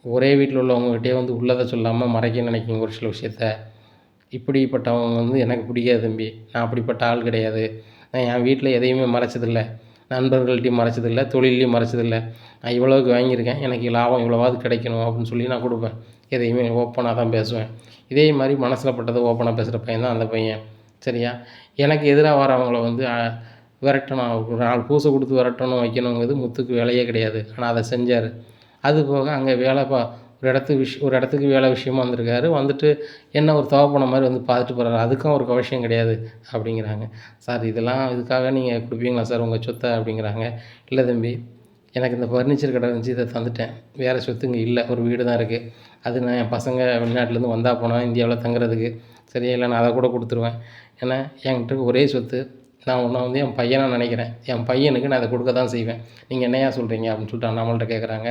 ஒரே வீட்டில் உள்ளவங்ககிட்டே வந்து உள்ளதை சொல்லாமல் மறைக்க நினைக்கிங்க ஒரு சில விஷயத்த, இப்படிப்பட்டவங்க வந்து எனக்கு பிடிக்காது தம்பி, நான் அப்படிப்பட்ட ஆள் கிடையாது, நான் என் வீட்டில் எதையுமே மறைச்சதில்லை, நண்பர்கள்ட்டையும் மறைச்சதில்லை, தொழிலையும் மறைச்சதில்லை, நான் இவ்வளோவுக்கு வாங்கியிருக்கேன், எனக்கு லாபம் இவ்வளோவாது கிடைக்கணும் அப்படின்னு சொல்லி நான் கொடுப்பேன், எதையுமே ஓப்பனாக தான் பேசுவேன். இதே மாதிரி மனசில் பட்டதை ஓப்பனாக பேசுகிற பையன் தான் அந்த பையன் சரியா. எனக்கு எதிராக வரவங்கள வந்து விரட்டணும், ஒரு 4 பூசை கொடுத்து விரட்டணும் வைக்கணுங்கிறது முத்துக்கு வேலையே கிடையாது, ஆனால் அதை செஞ்சார். அது போக அங்கே ஒரு இடத்துக்கு வேலை விஷயமா வந்திருக்காரு. வந்துட்டு என்ன ஒரு தவப்பன மாதிரி வந்து பார்த்துட்டு போகிறாரு. அதுக்கும் அவருக்கு அவசியம் கிடையாது அப்படிங்கிறாங்க. சார் இதுக்காக நீங்கள் கொடுப்பீங்களா சார் உங்கள் சொத்தை அப்படிங்கிறாங்க. இல்லை தம்பி, எனக்கு இந்த ஃபர்னிச்சர் கடை இருந்துச்சு, இதை தந்துட்டேன். வேறு சொத்து இங்கே இல்லை. ஒரு வீடு தான் இருக்குது. அது நான் என் பசங்க வெளிநாட்டிலேருந்து வந்தால் போனால் இந்தியாவில் தங்குறதுக்கு சரியா, இல்லை நான் அதை கூட கொடுத்துருவேன். ஏன்னா என்கிட்ட ஒரே சொத்து. நான் உன்னை வந்து என் பையனா நினைக்கிறேன். என் பையனுக்கு நான் இதை கொடுக்க தான் செய்வேன். நீங்கள் என்னையா சொல்கிறீங்க அப்படின்னு சொல்லிட்டு அண்ணாமலைட்ட கேட்குறாங்க.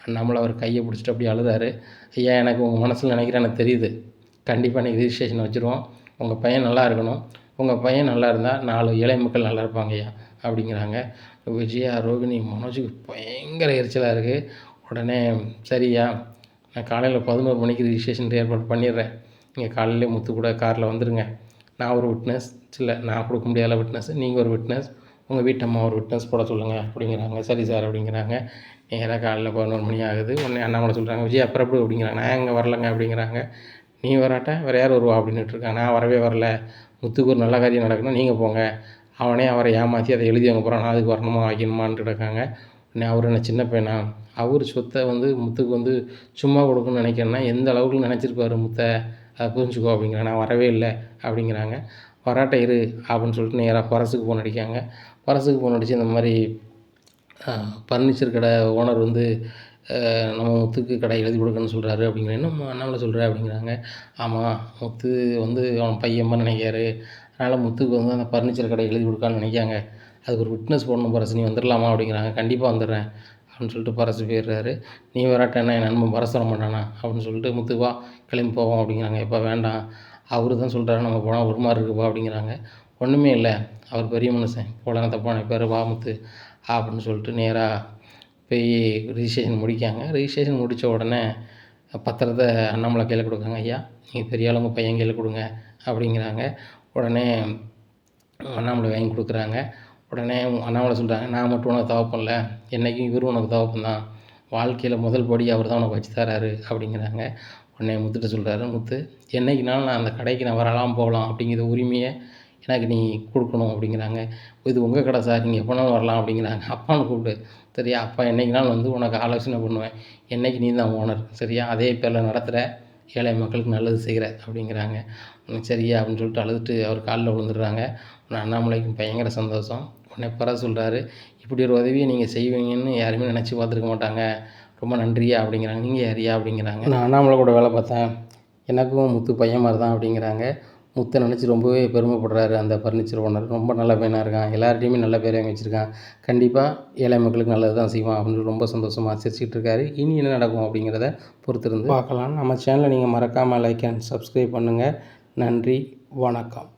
அண்ணாமலை அவர் கையை பிடிச்சிட்டு அப்படியே அழுதாரு. ஐயா, எனக்கு உங்கள் மனசில் நினைக்கிறேன் எனக்கு தெரியுது. கண்டிப்பாக இன்றைக்கி ரிஜிஸ்ட்ரேஷன் வச்சுருவோம். உங்கள் பையன் நல்லா இருக்கணும். உங்கள் பையன் நல்லா இருந்தால் 4 ஏழை மக்கள் நல்லா இருப்பாங்க ஐயா அப்படிங்கிறாங்க. விஜயா, ரோகிணி, மனோஜுக்கு பயங்கர எரிச்சலாக இருக்குது. உடனே சரியா, நான் காலையில் 11 மணிக்கு ரிஜிஸ்ட்ரேஷன் ஏற்பாடு பண்ணிடுறேன். நீங்கள் காலையிலே முத்து கூட காரில் வந்துடுங்க. நான் ஒரு விட்னஸ், இல்லை நான் கொடுக்க முடியாத விட்னஸ், நீங்கள் ஒரு விட்னஸ், உங்கள் வீட்டு அம்மா ஒரு விட்னஸ் போட சொல்லுங்கள் அப்படிங்கிறாங்க. சரி சார் அப்படிங்கிறாங்க. நேராக காலையில் 11 மணி ஆகுது. உடனே அண்ணாமலை சொல்கிறாங்க, விஜய் அப்புறம் எப்படி அப்படிங்கிறாங்க. நான் எங்கே வரலங்க அப்படிங்கிறாங்க. நீ வராட்ட வேறு யார் வருவா அப்படின்னுட்டு இருக்காங்க. நான் வரவே வரல. முத்துக்கு ஒரு நல்ல காரியம் நடக்கணும், நீங்கள் போங்க. அவரை ஏமாற்றி அதை எழுதி வாங்க போகிறான். நான் அதுக்கு வரணுமா வைக்கணுமான்ட்டு இருக்காங்க. உடனே அவர் என்ன சின்ன பையனா, அவர் சொத்தை வந்து முத்துக்கு வந்து சும்மா கொடுக்கணும்னு நினைக்கிறேன்னா எந்த அளவுக்கு நினச்சிருப்பாரு முத்தை, அதை புரிஞ்சுக்கோ அப்படிங்கிறாங்க. நான் வரவே இல்லை அப்படிங்கிறாங்க. வராட்ட இரு அப்படின்னு சொல்லிட்டு நேராக பரசுக்கு ஃபோன் அடிக்காங்க. பரசுக்கு ஃபோன் அடித்து இந்த மாதிரி ஃபர்னிச்சர் கடை ஓனர் வந்து நம்ம முத்துக்கு கடை எழுதி கொடுக்கணும்னு சொல்கிறாரு அப்படிங்கிற. என்ன அண்ணாமலை சொல்கிற அப்படிங்கிறாங்க. ஆமாம், முத்து வந்து அவன் பையன் நினைக்காரு. அதனால் முத்துக்கு வந்து அந்த ஃபர்னிச்சர் கடை எழுதி கொடுக்கான்னு நினைக்காங்க. அதுக்கு ஒரு விட்னஸ் போடணும் பரசு, நீ வந்துடலாமா அப்படிங்கிறாங்க. கண்டிப்பாக வந்துடுறேன் அப்படின்னு சொல்லிட்டு பரசு போயிடுறாரு. நீ வராட்டேன்னா என் நண்பன் பரசு வர மாட்டானா அப்படின்னு சொல்லிட்டு முத்துவா கிளம்பி போவோம் அப்படிங்கிறாங்க. எப்போ வேண்டாம், அவர் தான் சொல்கிறாரு நம்ம போனால் ஒரு மாதிரி இருக்குப்பா அப்படிங்கிறாங்க. ஒன்றுமே இல்லை, அவர் பெரிய மனுஷன், போலனா தப்பான பேர் வா முத்து அப்படின்னு சொல்லிட்டு நேராக போய் ரிஜிஸ்ட்ரேஷன் முடிக்காங்க. ரிஜிஸ்ட்ரேஷன் முடித்த உடனே பத்திரத்தை அண்ணாமலை கையில் கொடுக்காங்க. ஐயா, நீங்கள் பெரிய ஆளுங்க பையன் கையில் கொடுங்க அப்படிங்கிறாங்க. உடனே அண்ணாமலை வாங்கி கொடுக்குறாங்க. உடனே அண்ணாமலை சொல்கிறாங்க, நான் மட்டும் உனக்கு தவப்பன்ல, என்றைக்கும் இவரும் உனக்கு தவப்பன் தான். வாழ்க்கையில் முதல் படி அவர் தான் உனக்கு வச்சு தராரு அப்படிங்கிறாங்க. உடனே முத்துட்ட சொல்கிறாரு, முத்து, என்றைக்குனாலும் நான் அந்த கடைக்கு நான் வரலாம் போகலாம் அப்படிங்கிற உரிமையை எனக்கு நீ கொடுக்கணும் அப்படிங்கிறாங்க. இது உங்கள் கடை சார், நீங்கள் எப்போனாலும் வரலாம் அப்படிங்கிறாங்க. அப்பான்னு கூப்பிடு, சரியா, அப்பா என்றைக்குனாலும் வந்து உனக்கு ஆலோசனை பண்ணுவேன். என்றைக்கு நீ தான் ஓனர், சரியா, அதே பேரில் நடத்துகிற, ஏழை மக்களுக்கு நல்லது செய்கிற அப்படிங்கிறாங்க. சரியா அப்படின்னு சொல்லிட்டு அழுதுட்டு அவர் காலில் விழுந்துடுறாங்க. அண்ணாமலைக்கும் பயங்கர சந்தோஷம். உடனே சொல்கிறாரு, இப்படி ஒரு உதவியை நீங்கள் செய்வீங்கன்னு யாருமே நினச்சி பார்த்துருக்க மாட்டாங்க, ரொம்ப நன்றியா அப்படிங்கிறாங்க. நீங்கள் யாரியா அப்படிங்கிறாங்க. நான் அண்ணாமலை கூட வேலை பார்த்தேன், எனக்கும் முத்து பையன் மாதிரி தான் அப்படிங்கிறாங்க. முத்தை நினச்சி ரொம்பவே பெருமைப்படுறாரு அந்த ஃபர்னிச்சர் ஓனர். ரொம்ப நல்ல பையனாக இருக்கான், எல்லார்ட்டையுமே நல்ல பேர் வாங்கி வச்சுருக்கான், கண்டிப்பாக ஏழை மக்களுக்கு நல்லது தான் செய்வான் அப்படின்னு ரொம்ப சந்தோஷமாக சிரிச்சிட்டு இருக்காரு. இனி என்ன நடக்கும் அப்படிங்கிறத பொறுத்திருந்து பார்க்கலாம். நம்ம சேனலை நீங்கள் மறக்காமல் லைக் அண்ட் சப்ஸ்கிரைப் பண்ணுங்கள். நன்றி, வணக்கம்.